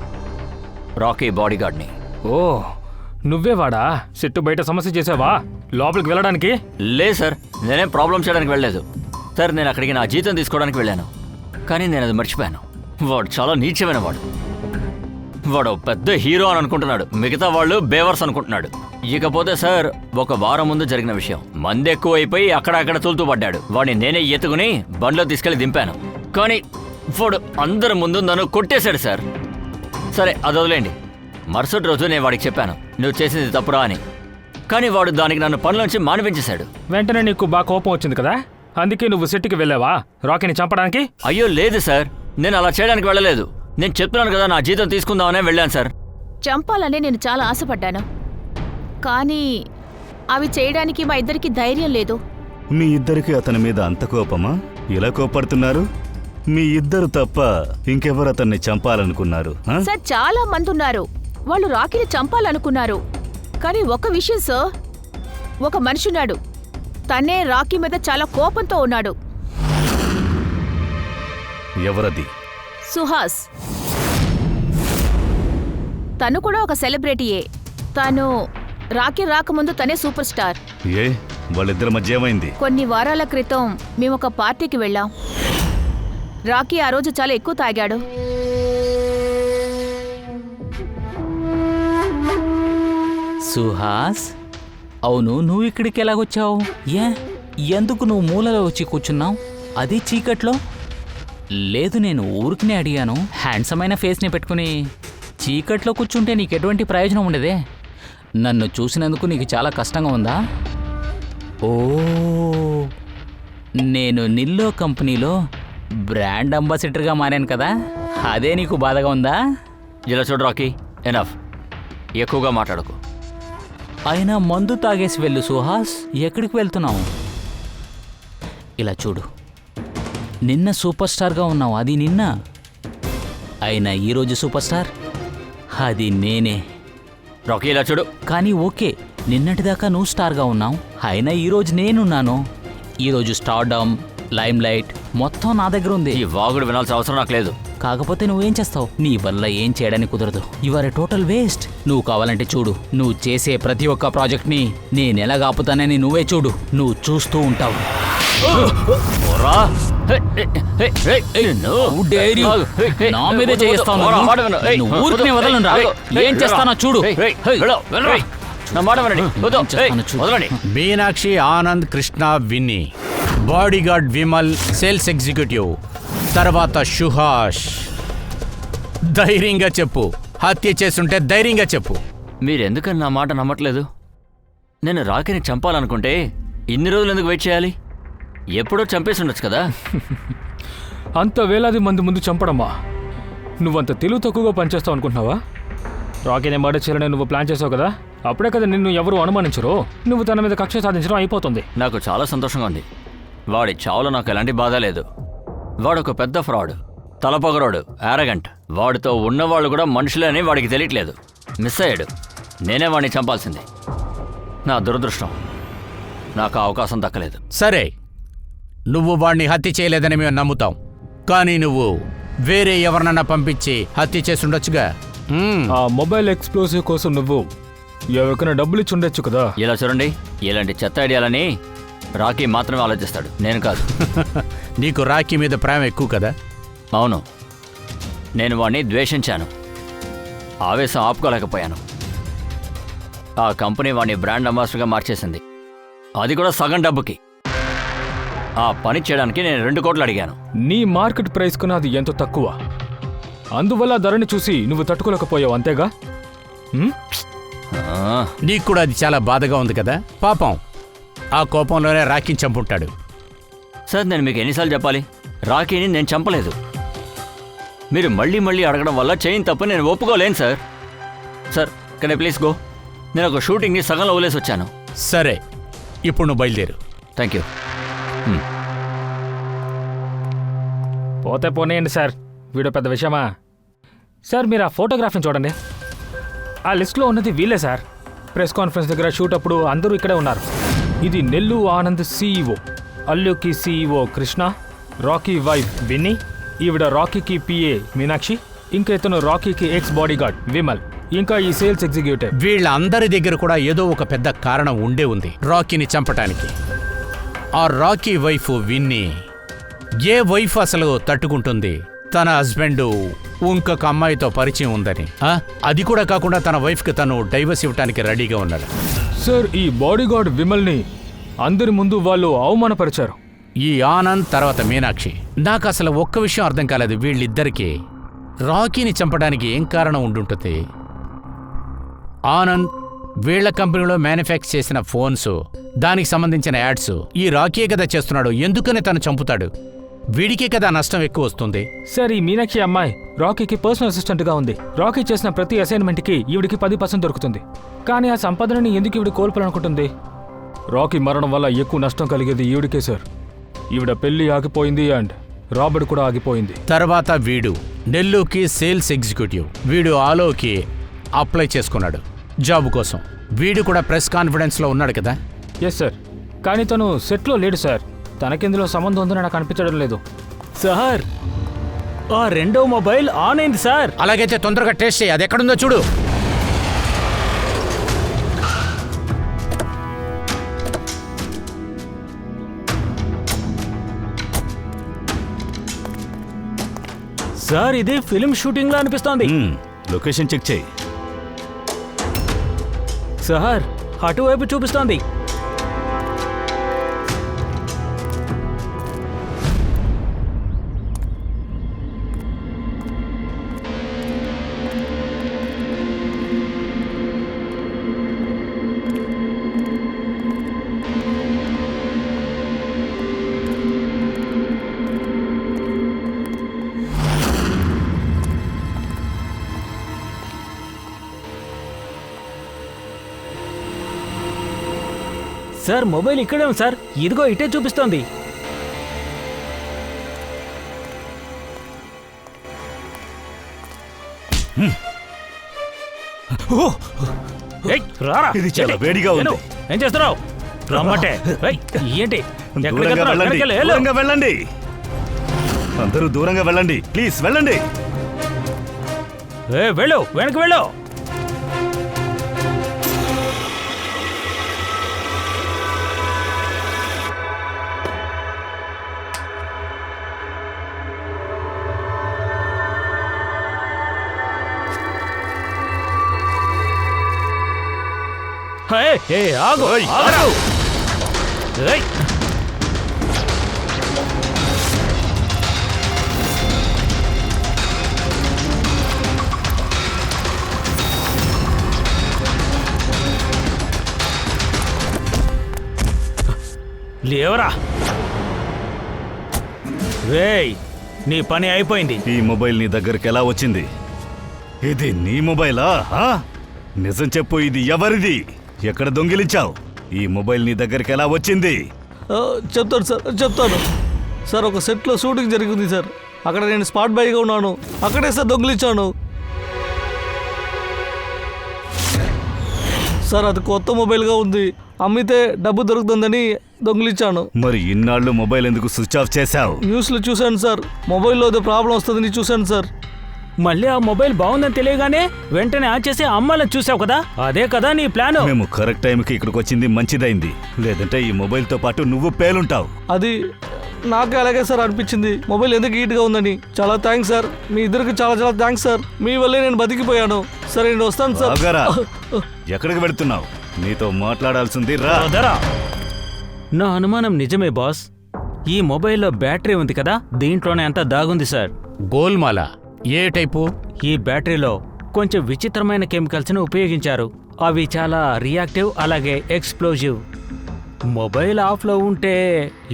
రాకీ బాడీగార్డ్ని. ఓ నువ్వే వాడా? చెట్టు బయట సమస్య చేసావా లోపలికి వెళ్ళడానికి? లేదు సార్, నేనేం ప్రాబ్లం చేయడానికి వెళ్ళలేదు సార్. నేను అక్కడికి నా జీతం తీసుకోవడానికి వెళ్ళాను, కానీ నేను అది మర్చిపోయాను. వాడు చాలా నీచమైన వాడు పెద్ద హీరో అని అనుకుంటున్నాడు, మిగతా వాళ్ళు బేవర్స్ అనుకుంటున్నాడు. ఇకపోతే సార్ ఒక వారం ముందు జరిగిన విషయం. మంది ఎక్కువైపోయి అక్కడక్కడ తూలుతూ పడ్డాడు. వాడిని నేనే ఎత్తుకుని బండిలో తీసుకెళ్లి దింపాను, కానీ వాడు అందరి ముందు నన్ను కొట్టేశాడు సార్. సరే అది వదిలేండి. మరుసటి రోజు నేను వాడికి చెప్పాను నువ్వు చేసింది తప్పురా అని, కానీ వాడు దానికి నన్ను పనిలోంచి మానిపించేశాడు. వెంటనే నీకు బాగా కోపం వచ్చింది కదా, అందుకే నువ్వు సెట్కి వెళ్ళావా రాకీని చంపడానికి? అయ్యో లేదు సార్, నేను అలా చేయడానికి వెళ్ళలేదు. నేను చెప్తున్నాను కదా, నా జీతం తీసుకుందామనే వెళ్ళాను సార్. చంపాలని నేను చాలా ఆశపడ్డాను, కానీ అవి చేయడానికి మా ఇద్దరికి ధైర్యం లేదు. మీ ఇద్దరికి అతని మీద అంత కోపమా? ఇలా కోపడుతున్నారు? మీ ఇద్దరు తప్ప ఇంకెవరు అతన్ని చంపాలనుకున్నారు? సార్ చాలా మంది ఉన్నారు, వాళ్ళు రాకీని చంపాలనుకున్నారు. కానీ ఒక విషయం సార్, ఒక మనిషి ఉన్నాడు, తనే రాకీ మీద చాలా కోపంతో ఉన్నాడు. ఎవరది? సుహాస్. తను కూడా ఒక సెలబ్రిటీయే. తను రాకీ రాకముందు తనే సూపర్ స్టార్. ఏ వాళ్ళిద్దరి మధ్య ఏమైంది? కొన్ని వారాల క్రితం మేము ఒక పార్టీకి వెళ్ళాం. రాకీ ఆ రోజు చాలా ఎక్కువ తాగాడు. సుహాస్, అవును నువ్వు ఇక్కడికి ఎలాగొచ్చావు? ఎందుకు నువ్వు మూలలో వచ్చి కూర్చున్నావు, అది చీకట్లో? లేదు, నేను ఊరికినే అడిగాను. హ్యాండ్సమ్ అయిన ఫేస్ని పెట్టుకుని చీకట్లో కూర్చుంటే నీకు ఎటువంటి ప్రయోజనం ఉండదే. నన్ను చూసినందుకు నీకు చాలా కష్టంగా ఉందా? ఓ, నేను నిల్లో కంపెనీలో బ్రాండ్ అంబాసిడర్గా మారాను కదా, అదే నీకు బాధగా ఉందా? ఇలా చూడు రాకీ, ఎనఫ్, ఎక్కువగా మాట్లాడకు. అయినా మందు తాగేసి వెళ్ళు సుహాస్. ఎక్కడికి వెళ్తున్నావు? ఇలా చూడు, నిన్న సూపర్ స్టార్గా ఉన్నావు, అది నిన్న. అయినా ఈరోజు సూపర్ స్టార్ అది నేనే. రాకీ ఇలా చూడు. కానీ ఓకే, నిన్నటిదాకా నువ్వు స్టార్గా ఉన్నావు, అయినా ఈరోజు నేనున్నాను. ఈరోజు స్టార్డమ్, లైమ్ లైట్ మొత్తం నా దగ్గర ఉంది. ఈ వాగుడు వినాల్సిన అవసరం నాకు లేదు. కాకపోతే నువ్వేం చేస్తావు? నీ వల్ల ఏం చేయడానికి కుదరదు. You are a total waste. నువ్వు కావాలంటే చూడు, నువ్వు చేసే ప్రతి ఒక్క ప్రాజెక్ట్ని నేనెలా ఆపుతానని నువ్వే చూడు, నువ్వు చూస్తూ ఉంటావు. నా మీదే చేస్తాను, ఊరికి వదలను. ఏం చేస్తానో చూడు. Meenakshi, Anand, Krishna, Vinny bodyguard Vimal sales executive, తర్వాత సుహాష్. ధైర్యంగా చెప్పు, హత్య చేసుంటే ధైర్యంగా చెప్పు. మీరెందుకని నా మాట నమ్మట్లేదు? నేను రాకీని చంపాలనుకుంటే ఇన్ని రోజులు ఎందుకు వెయిట్ చేయాలి? ఎప్పుడో చంపేసి ఉండొచ్చు కదా. అంత వేలాది మంది ముందు చంపడమ్మా, నువ్వంత తెలివి తక్కువగా పనిచేస్తావు అనుకుంటున్నావా? రాకీని మర్డర్ చేయాలని నువ్వు ప్లాన్ చేసావు కదా, అప్పుడే కదా నిన్ను ఎవరు అనుమానించరు. నువ్వు తన మీద కక్ష సాధించడం అయిపోతుంది. నాకు చాలా సంతోషంగా ఉంది. వాడి చావులో నాకు ఎలాంటి బాధ లేదు. వాడొక పెద్ద ఫ్రాడ్, తలపొగరోడు, యారగంట్. వాడితో ఉన్నవాళ్ళు కూడా మనుషులే అని వాడికి తెలియట్లేదు. మిస్ అయ్యాడు. నేనే వాడిని చంపాల్సింది. నా దురదృష్టం, నాకు ఆ అవకాశం దక్కలేదు. సరే, నువ్వు వాణ్ణి హత్య చేయలేదని మేము నమ్ముతాం, కానీ నువ్వు వేరే ఎవరినన్నా పంపించి హత్య చేసి ఉండొచ్చుగా. ఆ మొబైల్ ఎక్స్ప్లోజివ్ కోసం నువ్వు ఎవరికైనా డబ్బులు ఇచ్చి ఉండొచ్చు కదా. ఇలా చూడండి, ఇలాంటి చెత్త ఐడియాలని రాకీ మాత్రమే ఆలోచిస్తాడు, నేను కాదు. నీకు రాకీ మీద ప్రేమ ఎక్కువ కదా? అవును, నేను వాడిని ద్వేషించాను. ఆవేశం ఆపుకోలేకపోయాను. ఆ కంపెనీ వాడిని బ్రాండ్ అంబాసిడర్గా మార్చేసింది, అది కూడా సగం డబ్బుకి. ఆ పని చేయడానికి నేను 2 కోట్లు అడిగాను. నీ మార్కెట్ ప్రైస్ కన్నా అది ఎంతో తక్కువ. అందువల్ల ధరని చూసి నువ్వు తట్టుకోలేకపోయావు, అంతేగా? నీకు కూడా అది చాలా బాధగా ఉంది కదా. పాపం, ఆ కోపంలోనే రాకీని చంపుంటాడు. సార్, నేను మీకు ఎన్నిసార్లు చెప్పాలి? రాకీని నేను చంపలేదు. మీరు మళ్ళీ మళ్ళీ అడగడం వల్ల చేయని తప్ప నేను ఒప్పుకోలేను sir. Sir, can I please go? నేను ఒక షూటింగ్ని సగంలో వదిలేసి వచ్చాను. సరే, ఇప్పుడు నువ్వు బయలుదేరు. Thank you. పోతే పోనీయండి సార్, వీడియో పెద్ద విషయమా? సార్, మీరు ఆ ఫోటోగ్రాఫ్ని చూడండి. ఆ లిస్ట్లో ఉన్నది వీళ్ళే సార్. ప్రెస్ కాన్ఫరెన్స్ దగ్గర షూట్ అప్పుడు అందరూ ఇక్కడే ఉన్నారు. ఇది నెల్లు ఆనంద్ సీఈఓ, అల్లుకి CEO Krishna, Rocky wife Winnie, ఈవిడ రాకీకి పిఏ మీనాక్షి, ఇంకా ఇతను రాకీకి ఎక్స్ బాడీగార్డ్ విమల్, ఇంకా ఈ సేల్స్ ఎగ్జిక్యూటివ్. వీళ్ళందరి దగ్గర కూడా ఏదో ఒక పెద్ద కారణం ఉండే ఉంది రాకీని చంపటానికి. ఆ రాకీ వైఫ్ విన్నీ. ఏ వైఫ్ అసలు తట్టుకుంటుంది తన హస్బెండ్ ఇంకొక అమ్మాయితో పరిచయం ఉందని? అది కూడా కాకుండా తన వైఫ్కి తను డైవర్స్ ఇవ్వటానికి రెడీగా ఉన్నాడు. సార్, ఈ బాడీగార్డ్ విమల్ని అందరి ముందు వాళ్ళు అవమానపరిచారు. ఈ ఆనంద్ తర్వాత మీనాక్షి. నాకు అసలు ఒక్క విషయం అర్థం కాలేదు, వీళ్ళిద్దరికీ రాకీని చంపడానికి ఏం కారణం ఉండుంటుంది? ఆనంద్ వీళ్ల కంపెనీలో మ్యానుఫ్యాక్చర్ చేసిన ఫోన్స్, దానికి సంబంధించిన యాడ్స్ ఈ రాకీ కదా చేస్తున్నాడు. ఎందుకని తను చంపుతాడు? వీడికే కదా నష్టం ఎక్కువ వస్తుంది. సార్, ఈ మీనాక్షి అమ్మాయి రాకీకి పర్సనల్ అసిస్టెంట్గా ఉంది. రాకీ చేసిన ప్రతి అసైన్మెంట్కి ఈవిడికి 10% దొరుకుతుంది. కానీ ఆ సంపదనని ఎందుకు ఈవిడ కోల్పోవాలనుకుంటుంది? రాకీ మరణం వల్ల ఎక్కువ నష్టం కలిగేది ఈవిడికే సార్. ఈవిడ పెళ్లి ఆగిపోయింది అండ్ రాబర్ట్ కూడా ఆగిపోయింది. తర్వాత వీడు నెల్లూకి సేల్స్ ఎగ్జిక్యూటివ్. వీడు ఆలోకి అప్లై చేసుకున్నాడు జాబ్ కోసం. వీడు కూడా ప్రెస్ కాన్ఫిడెన్స్లో ఉన్నాడు కదా? ఎస్ సార్, కానీ తను సెట్లో లేడు సార్. తనకిందులో సంబంధం ఉందని నాకు అనిపించడం లేదు. సార్, ఆ 2వ మొబైల్ ఆన్ అయింది సార్. అలాగైతే తొందరగా టెస్ట్ చేయి, అది ఎక్కడుందో చూడు. సార్, ఇది ఫిల్మ్ షూటింగ్ లా అనిపిస్తోంది. లొకేషన్ చెక్ చేయి. సార్, అటువైపు చూపిస్తోంది. సార్, మొబైల్ ఇక్కడే ఉంది సార్. ఇదిగో ఇటే చూపిస్తోంది. ఇది చాలా వేడిగా ఉంది. ఏం చేస్తున్నావు? రమ్మంటే ఏంటి? దూరంగా వెళ్ళండి, అందరూ దూరంగా వెళ్ళండి, ప్లీజ్ వెళ్ళండి. వెళ్ళు, వెనక్కి వెళ్ళు. ఆగు, ఆగు. లేవరా. రేయ్, నీ పని అయిపోయింది. ఈ మొబైల్ నీ దగ్గరికి ఎలా వచ్చింది? ఇది నీ మొబైలా? నిజం చెప్పు, ఇది ఎవరిది? ఎక్కడ దొంగిలించావు? ఈ మొబైల్ నీ దగ్గరికి ఎలా వచ్చింది? చెప్తాను సార్, చెప్తాను సార్. ఒక సెట్లో షూటింగ్ జరిగింది సార్. అక్కడ నేను స్పాట్ బాయ్గా ఉన్నాను. అక్కడే సార్ దొంగిలించాను సార్. అది కొత్త మొబైల్గా ఉంది. అమ్మితే డబ్బు దొరుకుతుందని దొంగిలించాను. మరి ఇన్నాళ్ళు మొబైల్ ఎందుకు స్విచ్ ఆఫ్ చేశావు? న్యూస్లో చూశాను సార్. మొబైల్లో ఏదో ప్రాబ్లం వస్తుందని చూశాను సార్. మళ్ళీ ఆ మొబైల్ బాగుందని తెలియగానే వెంటనే ఆన్ చేసి అమ్మాలని చూసావు కదా, అదే కదా నీ ప్లాన్. మేము కరెక్ట్ టైంకి ఇక్కడికి వచ్చింది మంచిదైంది, లేదంటే ఈ మొబైల్తో పాటు నువ్వు పేలుంటావు. అది నాకే అలాగే సార్ అనిపించింది. మొబైల్ ఎందుకు హీట్గా ఉందని. చాలా థ్యాంక్స్ సార్. మీ ఇద్దరికి చాలా చాలా థ్యాంక్స్ సార్. మీ వల్లే నేను బతికిపోయాను. సరే, నేను వస్తాను సార్. ఆగరా. ఎక్కడికి వెళుతున్నావు? నీతో మాట్లాడాల్సింది రా. నా అనుమానం నిజమే బాస్. ఈ మొబైల్లో బ్యాటరీ ఉంది కదా, దీంట్లోనే అంతా దాగుంది సార్. గోల్మాల ఏ టైపు? ఈ బ్యాటరీలో కొంచెం విచిత్రమైన కెమికల్స్ని ఉపయోగించారు. అవి చాలా రియాక్టివ్, అలాగే ఎక్స్ప్లోజివ్. మొబైల్ ఆఫ్లో ఉంటే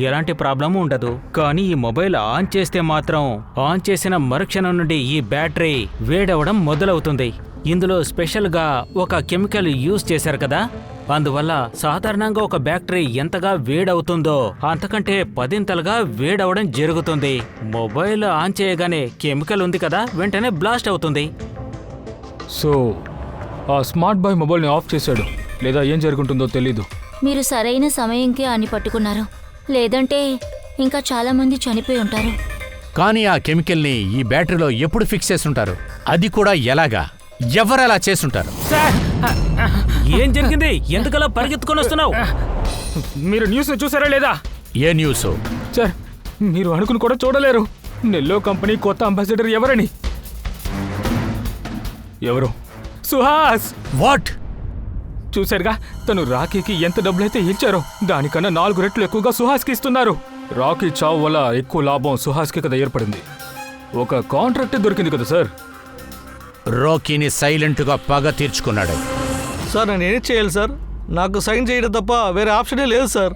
ఎలాంటి ప్రాబ్లం ఉండదు, కానీ ఈ మొబైల్ ఆన్ చేస్తే మాత్రం ఆన్ చేసిన మరుక్షణం నుండి ఈ బ్యాటరీ వేడవడం మొదలవుతుంది. ఇందులో స్పెషల్గా ఒక కెమికల్ యూజ్ చేశారు కదా, అందువల్ల సాధారణంగా ఒక బ్యాటరీ ఎంతగా వేడవుతుందో అంతకంటే 10 వేడవడం జరుగుతుంది. మొబైల్ ఆన్ చేయగానే కెమికల్ ఉంది కదా, వెంటనే బ్లాస్ట్ అవుతుంది. సో ఆ స్మార్ట్ బాయ్ మొబైల్ని ఆఫ్ చేశాడు, లేదా ఏం జరుగుతుందో తెలీదు. మీరు సరైన సమయంకే అని పట్టుకున్నారు, లేదంటే ఇంకా చాలా మంది చనిపోయి ఉంటారు. కానీ ఆ కెమికల్ని ఈ బ్యాటరీలో ఎప్పుడు ఫిక్స్ చేసుంటారు? అది కూడా ఎలాగా? ఎవరలా చేసుంటారు? ఏం జరిగింది? ఎందుకలా పరిగెత్తుకొని వస్తున్నావు? మీరు న్యూస్ చూసారా లేదా? ఏ న్యూస్? సార్, మీరు అనుకుని కూడా చూడలేరు. నెల్లో కంపెనీ కొత్త అంబాసిడర్ ఎవరని. ఎవరు? సుహాస్. వాట్? చూశారుగా, తను రాకీకి ఎంత డబ్బులైతే ఇచ్చారో దానికన్నా 4 రెట్లు ఎక్కువగా సుహాస్కి ఇస్తున్నారు. రాకీ చావు వల్ల ఎక్కువ లాభం సుహాస్కి కదా ఏర్పడింది. ఒక కాంట్రాక్ట్ దొరికింది కదా సార్. రాకీని సైలెంట్గా పగ తీర్చుకున్నాడు. సార్, నేను ఏం చేయాలి సార్? నాకు సైన్ చేయడం తప్ప వేరే ఆప్షనే లేదు సార్.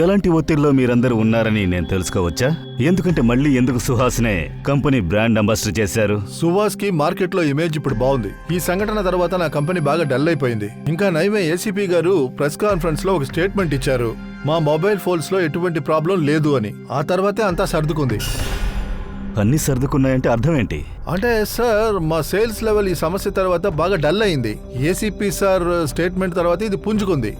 ఎలాంటి ఒత్తిడిలో మీరందరూ ఉన్నారని నేను తెలుసుకోవచ్చా? ఎందుకంటే మళ్ళీ ఎందుకు సుహాస్నే కంపెనీ బ్రాండ్ అంబాసిడర్ చేశారు? సుహాస్ కి మార్కెట్ లో ఇమేజ్ ఇప్పుడు బాగుంది. ఈ సంఘటన తర్వాత నా కంపెనీ బాగా డల్ అయిపోయింది. ఇంకా నైమే ఏసీపీ గారు ప్రెస్ కాన్ఫరెన్స్ లో ఒక స్టేట్మెంట్ ఇచ్చారు, మా మొబైల్ ఫోన్స్ లో ఎటువంటి ప్రాబ్లం లేదు అని. ఆ తర్వాతే అంతా సర్దుకుంది. అన్ని సర్దుకున్నాయంటే అర్థం ఏంటి? అంటే సార్, మా సేల్స్ లెవెల్ ఈ సమస్య తర్వాత బాగా డల్ అయింది. ఏసీపీ సార్ స్టేట్మెంట్ తర్వాత ఇది పుంజుకుంది.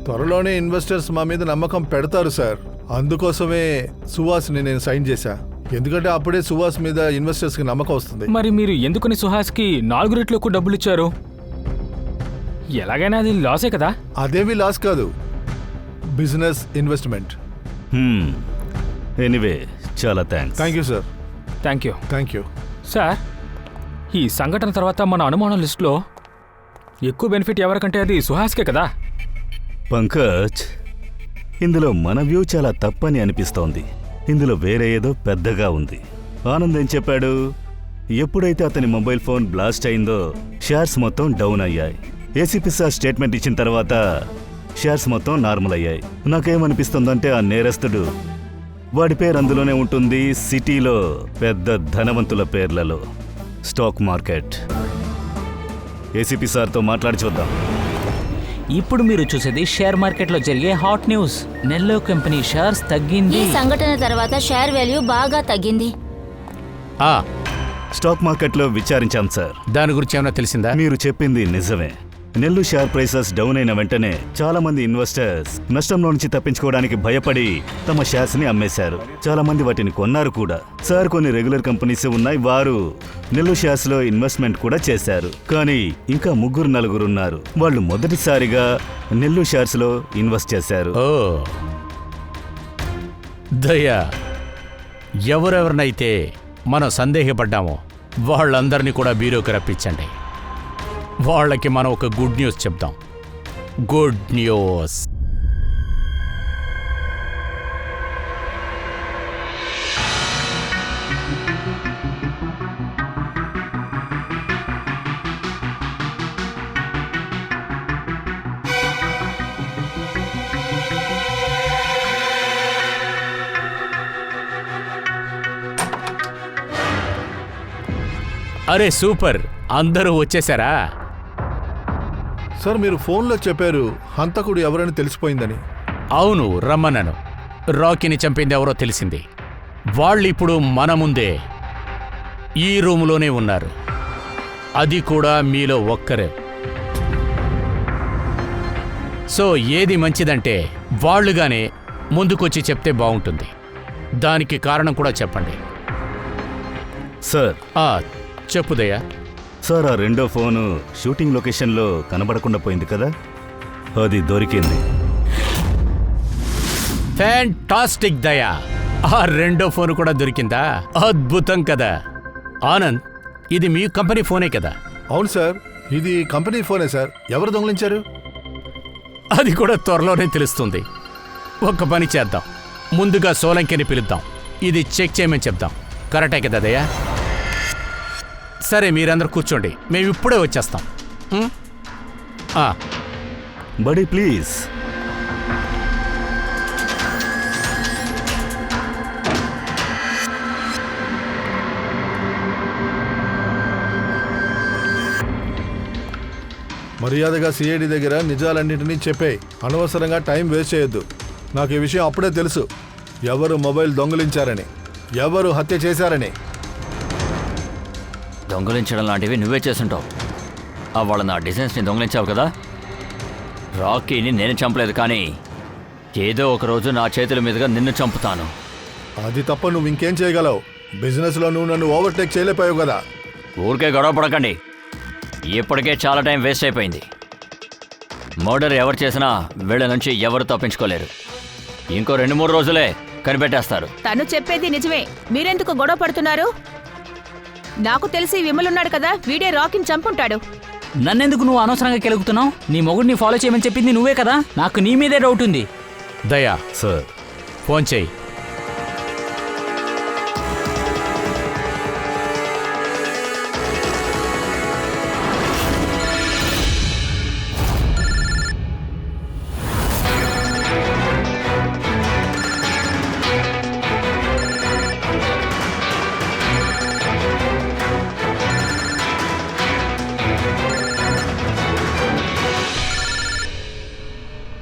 త్వరలోనే ఇన్వెస్టర్స్ మా మీద నమ్మకం పెడతారు సార్. అందుకోసమే సుహాస్ని నేను సైన్ చేశా. ఎందుకంటే అప్పుడే సుహాస్ మీద ఇన్వెస్టర్స్ కి నమ్మకం వస్తుంది. మరి మీరు ఎందుకని సుహాస్కి 4 రెట్లు ఎక్కువ డబ్బులు ఇచ్చారు? ఎలాగైనా అది లాసే కదా. అదేమీ లాస్ కాదు, బిజినెస్ ఇన్వెస్ట్మెంట్. ఎనీవే, చాలా thanks. Thank you sir. Thank you. Thank you sir, ఈ సంఘటన తర్వాత మన అనుమానం లిస్టులో ఎక్కువ బెనిఫిట్ ఎవరికంటే అది సుహాస్కే కదా. పంకజ్, ఇందులో మన వ్యూ చాలా తప్పని అనిపిస్తోంది. ఇందులో వేరే ఏదో పెద్దగా ఉంది. ఆనంద్ ఏం చెప్పాడు? ఎప్పుడైతే అతని మొబైల్ ఫోన్ బ్లాస్ట్ అయిందో షేర్స్ మొత్తం డౌన్ అయ్యాయి. ఏసీపీ సార్ స్టేట్మెంట్ ఇచ్చిన తర్వాత షేర్స్ మొత్తం నార్మల్ అయ్యాయి. నాకేమనిపిస్తుందంటే ఆ నేరస్తుడు, వాడి పేరు అందులోనే ఉంటుంది, సిటీలో పెద్ద ధనవంతుల పేర్లలో. Stock market. ఏసీపీ సార్తో మాట్లాడి చూద్దాం. ఇప్పుడు మీరు చూసేది షేర్ మార్కెట్లో జరిగే హాట్ న్యూస్. నెల్లో కంపెనీ షేర్స్ తగ్గింది. ఈ సంఘటన తర్వాత షేర్ వాల్యూ బాగా తగ్గింది. స్టాక్ మార్కెట్లో విచారించాం సార్. దాని గురించి ఏమైనా తెలిసిందా? మీరు చెప్పింది నిజమే. నెల్లు షేర్ ప్రైసెస్ డౌన్ అయిన వెంటనే చాలా మంది ఇన్వెస్టర్స్ నష్టంలో నుంచి తప్పించుకోవడానికి భయపడి తమ షేర్స్ ని అమ్మేశారు. చాలా మంది వాటిని కొన్నారు కూడా. సార్, కొన్ని రెగ్యులర్ కంపెనీస్ ఉన్నాయి, వారు నెల్లు షేర్స్ లో ఇన్వెస్ట్మెంట్ కూడా చేశారు. కానీ ఇంకా 3-4 ఉన్నారు, వాళ్ళు మొదటిసారిగా నెల్లు షేర్స్ లో ఇన్వెస్ట్ చేశారు. ఓ దయ్యా, ఎవరెవరినైతే మనం సందేహపడ్డామో వాళ్ళందరినీ కూడా బ్యూరోకి రప్పించండి. వాళ్ళకి మనం ఒక గుడ్ న్యూస్ చెప్తాం. Good news. అరే సూపర్, అందరూ వచ్చేసారా? సార్ మీరు ఫోన్లో చెప్పారు హంతకుడు ఎవరని తెలిసిపోయిందని. అవును, రమ్మన్నాను. రాకీని చంపింది ఎవరో తెలిసింది. వాళ్ళిప్పుడు మన ముందే ఈ రూములోనే ఉన్నారు. అది కూడా మీలో ఒక్కరే. సో ఏది మంచిదంటే వాళ్ళుగానే ముందుకొచ్చి చెప్తే బాగుంటుంది. దానికి కారణం కూడా చెప్పండి. సార్ చెప్పు దయ్యా. సార్, ఆ రెండో ఫోను షూటింగ్ లొకేషన్లో కనబడకుండా పోయింది కదా, అది దొరికింది. ఫ్యాంటాస్టిక్ దయా, ఆ రెండో ఫోన్ కూడా దొరికిందా? అద్భుతం కదా. ఆనంద్, ఇది మీ కంపెనీ ఫోనే కదా? అవును సార్, ఇది కంపెనీ ఫోనే సార్. ఎవరు దొంగిలించారు? అది కూడా త్వరలోనే తెలుస్తుంది. ఒక్క పని చేద్దాం, ముందుగా సోలంకిని పిలుద్దాం, ఇది చెక్ చేయమని చెప్దాం. కరెక్టే కదా దయ్యా? సరే, మీరందరూ కూర్చోండి, మేము ఇప్పుడే వచ్చేస్తాం. Body please. మర్యాదగా సిఐడి దగ్గర నిజాలన్నింటినీ చెప్పే, అనవసరంగా టైం వేస్ట్ చేయొద్దు. నాకు ఈ విషయం అప్పుడే తెలుసు, ఎవరు మొబైల్ దొంగిలించారని, ఎవరు హత్య చేశారని. దొంగలించడం లాంటివి నువ్వే చేసుంటావు. వాళ్ళ నా డిజైన్స్ని దొంగలించావు కదా. రాకీని నేను చంపలేదు, కానీ ఏదో ఒక రోజు నా చేతుల మీదుగా నిన్ను చంపుతాను. అది తప్ప నువ్వు ఇంకేం చేయగలవు? బిజినెస్లో నువ్వు నన్ను ఓవర్టేక్ చేయలేపావు కదా. ఊరికే గొడవ పడకండి, ఇప్పటికే చాలా టైం వేస్ట్ అయిపోయింది. మర్డర్ ఎవరు చేసినా వీళ్ళ నుంచి ఎవరు తప్పించుకోలేరు. ఇంకో 2-3 రోజులే కనిపెట్టేస్తారు. తను చెప్పేది నిజమే, మీరెందుకు గొడవ పడుతున్నారు? నాకు తెలిసి విమలున్నాడు కదా, వీడే రాకీని చంపుంటాడు. నన్నెందుకు నువ్వు అనవసరంగా కెలుగుతున్నావు? నీ మొగుడిని ఫాలో చేయమని చెప్పింది నువ్వే కదా. నాకు నీ మీదే డౌట్ ఉంది. దయా సార్, ఫోన్ చేయి.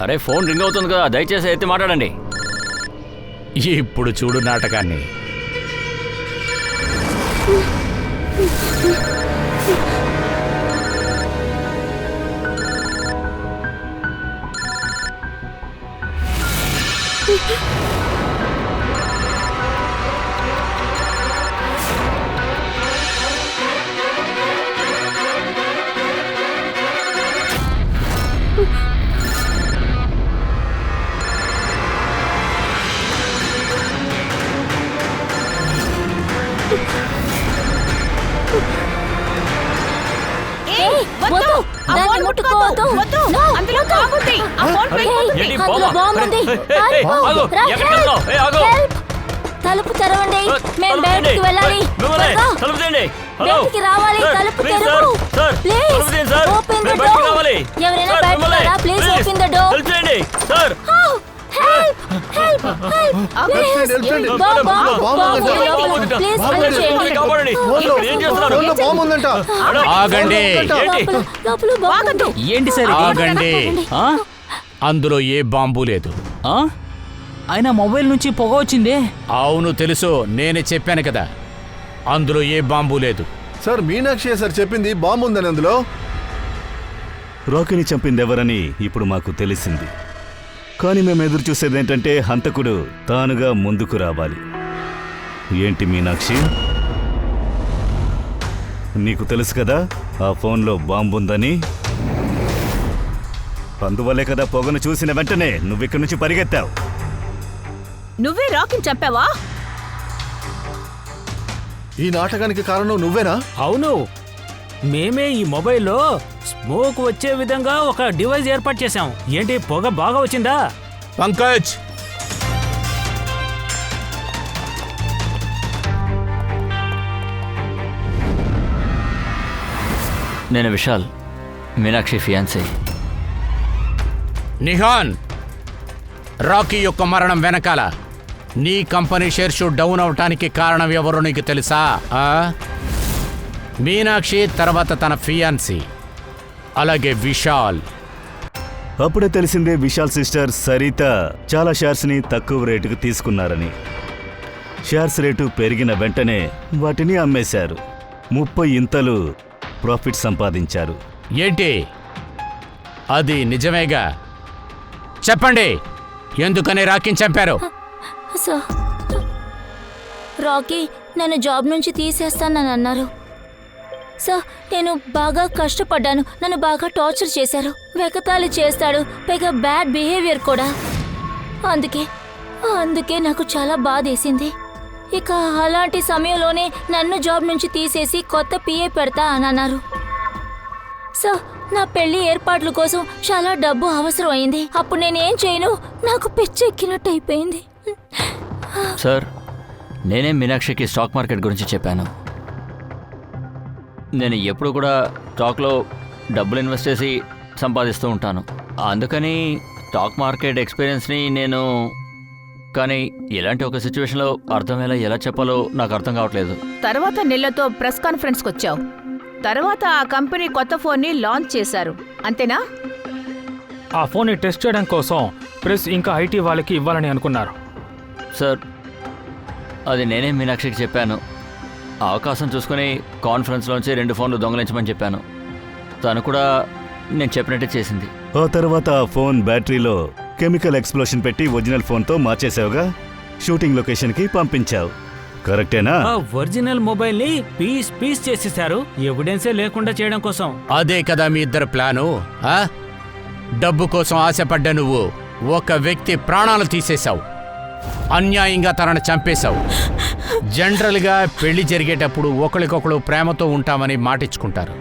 అరే, ఫోన్ రింగ్ అవుతుంది కదా, దయచేసి ఎత్తి మాట్లాడండి. ఇప్పుడు చూడు నాటకాన్ని. వద్దు, దాన్ని ముట్టుకోవద్దు. No, అందులో వద్దు. బాగుంది. ఆ ఫోన్ Hey, ఏంటి, అందులో బాంబా? బాంబు ఉంది. ఏయ్, ఆగు, రా, ఎక్కడికి వెళ్తున్నావ్? ఏయ్, ఆగు. help. తలుపు తెరవండి, మేము తలుపు బయటికి తీయండి. వెళ్ళాలి. మిమ్మల్ని, త్వరగా. తలుపు తీయండి. హలో. బయటికి రావాలి, సార్, తలుపు ప్లీజ్ తెరువు. సార్, Please, తలుపు తీయండి సార్. open the మేము బయటికి door. రావాలి. ఎవరైనా సార్, బయటికి మిమ్మల్ని, రారా? Please please. open the door. తలుపు తీయండి sir. Oh, help, help, help. Please. help. Bomb, bomb bomb ఉంది. లోపల. Please, బాంబు help ఉంది. చేయండి. కాపాడండి. ఫోన్లో ఏం చేస్తున్నారు? ఫోన్లో బాంబు ఉందంట. ఆగండి, లోపల బాంబు ఉంది. ఏంటి సార్ ఇది? ఆగండి. ఆ? అందులో ఏ బాంబు లేదు. ఆ? ఆయన మొబైల్ నుంచి పొగ వచ్చిందే. అవును తెలుసు, నేనే చెప్పాను కదా, అందులో ఏ బాంబు లేదు. సార్, మీనాక్షి సార్ చెప్పింది బాంబు ఉందని అందులో. రాకీని చంపిందెవరని ఇప్పుడు మాకు తెలిసింది. కానీ మేము ఎదురు చూసేదేంటంటే హంతకుడు తానుగా ముందుకు రావాలి. ఏంటి మీనాక్షి, నీకు తెలుసు కదా ఆ ఫోన్లో బాంబు ఉందని? అందువల్లే కదా పొగను చూసిన వెంటనే నువ్విక్కడి నుంచి పరిగెత్తావు. నువ్వే రాకీని చంపావా? ఈ నాటకానికి కారణం నువ్వేనా? అవును, మేమే ఈ మొబైల్లో స్మోక్ వచ్చే విధంగా ఒక డివైస్ ఏర్పాటు చేశాం. ఏంటి, పొగ బాగా వచ్చిందా? పంకజ్, నేను విశాల్, మీనాక్షి ఫియాన్సీ. నిహాన్, రాకీ యొక్క మరణం వెనకాల నీ కంపెనీ షేర్స్ డౌన్ అవటానికి కారణం ఎవరో నీకు తెలుసా? మీనాక్షి తర్వాత తన ఫియాన్సీ, అలాగే విశాల్. అప్పుడే తెలిసిందే విశాల్ సిస్టర్ సరిత చాలా షేర్స్ని తక్కువ రేటుకు తీసుకున్నారని. షేర్స్ రేటు పెరిగిన వెంటనే వాటిని అమ్మేశారు. 30 ఇంతలు ప్రాఫిట్ సంపాదించారు. ఏంటి అది నిజమేగా? చెప్పండి, ఎందుకని రాకీని చంపారు? సార్, రాకీ నన్ను జాబ్ నుంచి తీసేస్తానని అన్నారు. సార్, నేను బాగా కష్టపడ్డాను. నన్ను బాగా టార్చర్ చేశారు, వెకతాళి చేస్తాడు, పైగా బ్యాడ్ బిహేవియర్ కూడా. అందుకే నాకు చాలా బాధేసింది. ఇక అలాంటి సమయంలోనే నన్ను జాబ్ నుంచి తీసేసి కొత్త పిఏ పెడతా అని అన్నారు. సార్, నా పెళ్లి ఏర్పాట్ల కోసం చాలా డబ్బు అవసరం అయింది. అప్పుడు నేనేం చేయను, నాకు పిచ్చెక్కినట్టు అయిపోయింది. సార్, నేనే మీనాక్షికి స్టాక్ మార్కెట్ గురించి చెప్పాను. నేను ఎప్పుడు కూడా స్టాక్లో డబ్బులు ఇన్వెస్ట్ చేసి సంపాదిస్తూ ఉంటాను. అందుకని స్టాక్ మార్కెట్ ఎక్స్పీరియన్స్ని నేను, కానీ ఇలాంటి ఒక సిచ్యువేషన్లో అర్థమయ్యేలా ఎలా చెప్పాలో నాకు అర్థం కావట్లేదు. తర్వాత నెలతో ప్రెస్ కాన్ఫరెన్స్కి వచ్చావు. తర్వాత ఆ కంపెనీ కొత్త ఫోన్ని లాంచ్ చేశారు, అంతేనా? ఆ ఫోన్ని టెస్ట్ చేయడం కోసం ప్రెస్ ఇంకా ఐటీ వాళ్ళకి ఇవ్వాలని అనుకున్నారు. సార్, అది నేనే మీనాక్షికి చెప్పాను. ఆ అవకాశం చూసుకుని కాన్ఫరెన్స్లోంచి 2 ఫోన్లు దొంగలించమని చెప్పాను. తను కూడా నేను చెప్పినట్టే చేసింది. ఆ తర్వాత ఆ ఫోన్ బ్యాటరీలో కెమికల్ ఎక్స్ప్లోషన్ పెట్టి ఒరిజినల్ ఫోన్తో మార్చేసావుగా, షూటింగ్ లొకేషన్కి పంపించావు. కరెక్టేనా? ఆ ఒరిజినల్ మొబైల్ని పీస్ పీస్ చేసేశారు, ఎవిడెన్సే లేకుండా చేయడం కోసం. అదే కదా మీ ఇద్దరు ప్లాను? డబ్బు కోసం ఆశపడ్డ నువ్వు ఒక వ్యక్తి ప్రాణాలు తీసేశావు, అన్యాయంగా తనను చంపేశావు. జనరల్గా పెళ్లి జరిగేటప్పుడు ఒకరికొకరు ప్రేమతో ఉంటామని మాటిచ్చుకుంటారు.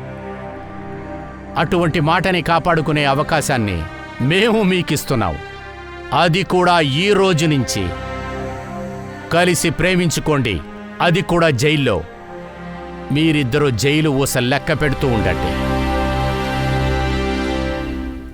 అటువంటి మాటని కాపాడుకునే అవకాశాన్ని మేము మీకిస్తున్నాం. అది కూడా ఈ రోజు నుంచి. కలిసి ప్రేమించుకోండి, అది కూడా జైల్లో. మీరిద్దరూ జైలు ఊస లెక్క పెడుతూ ఉండండి.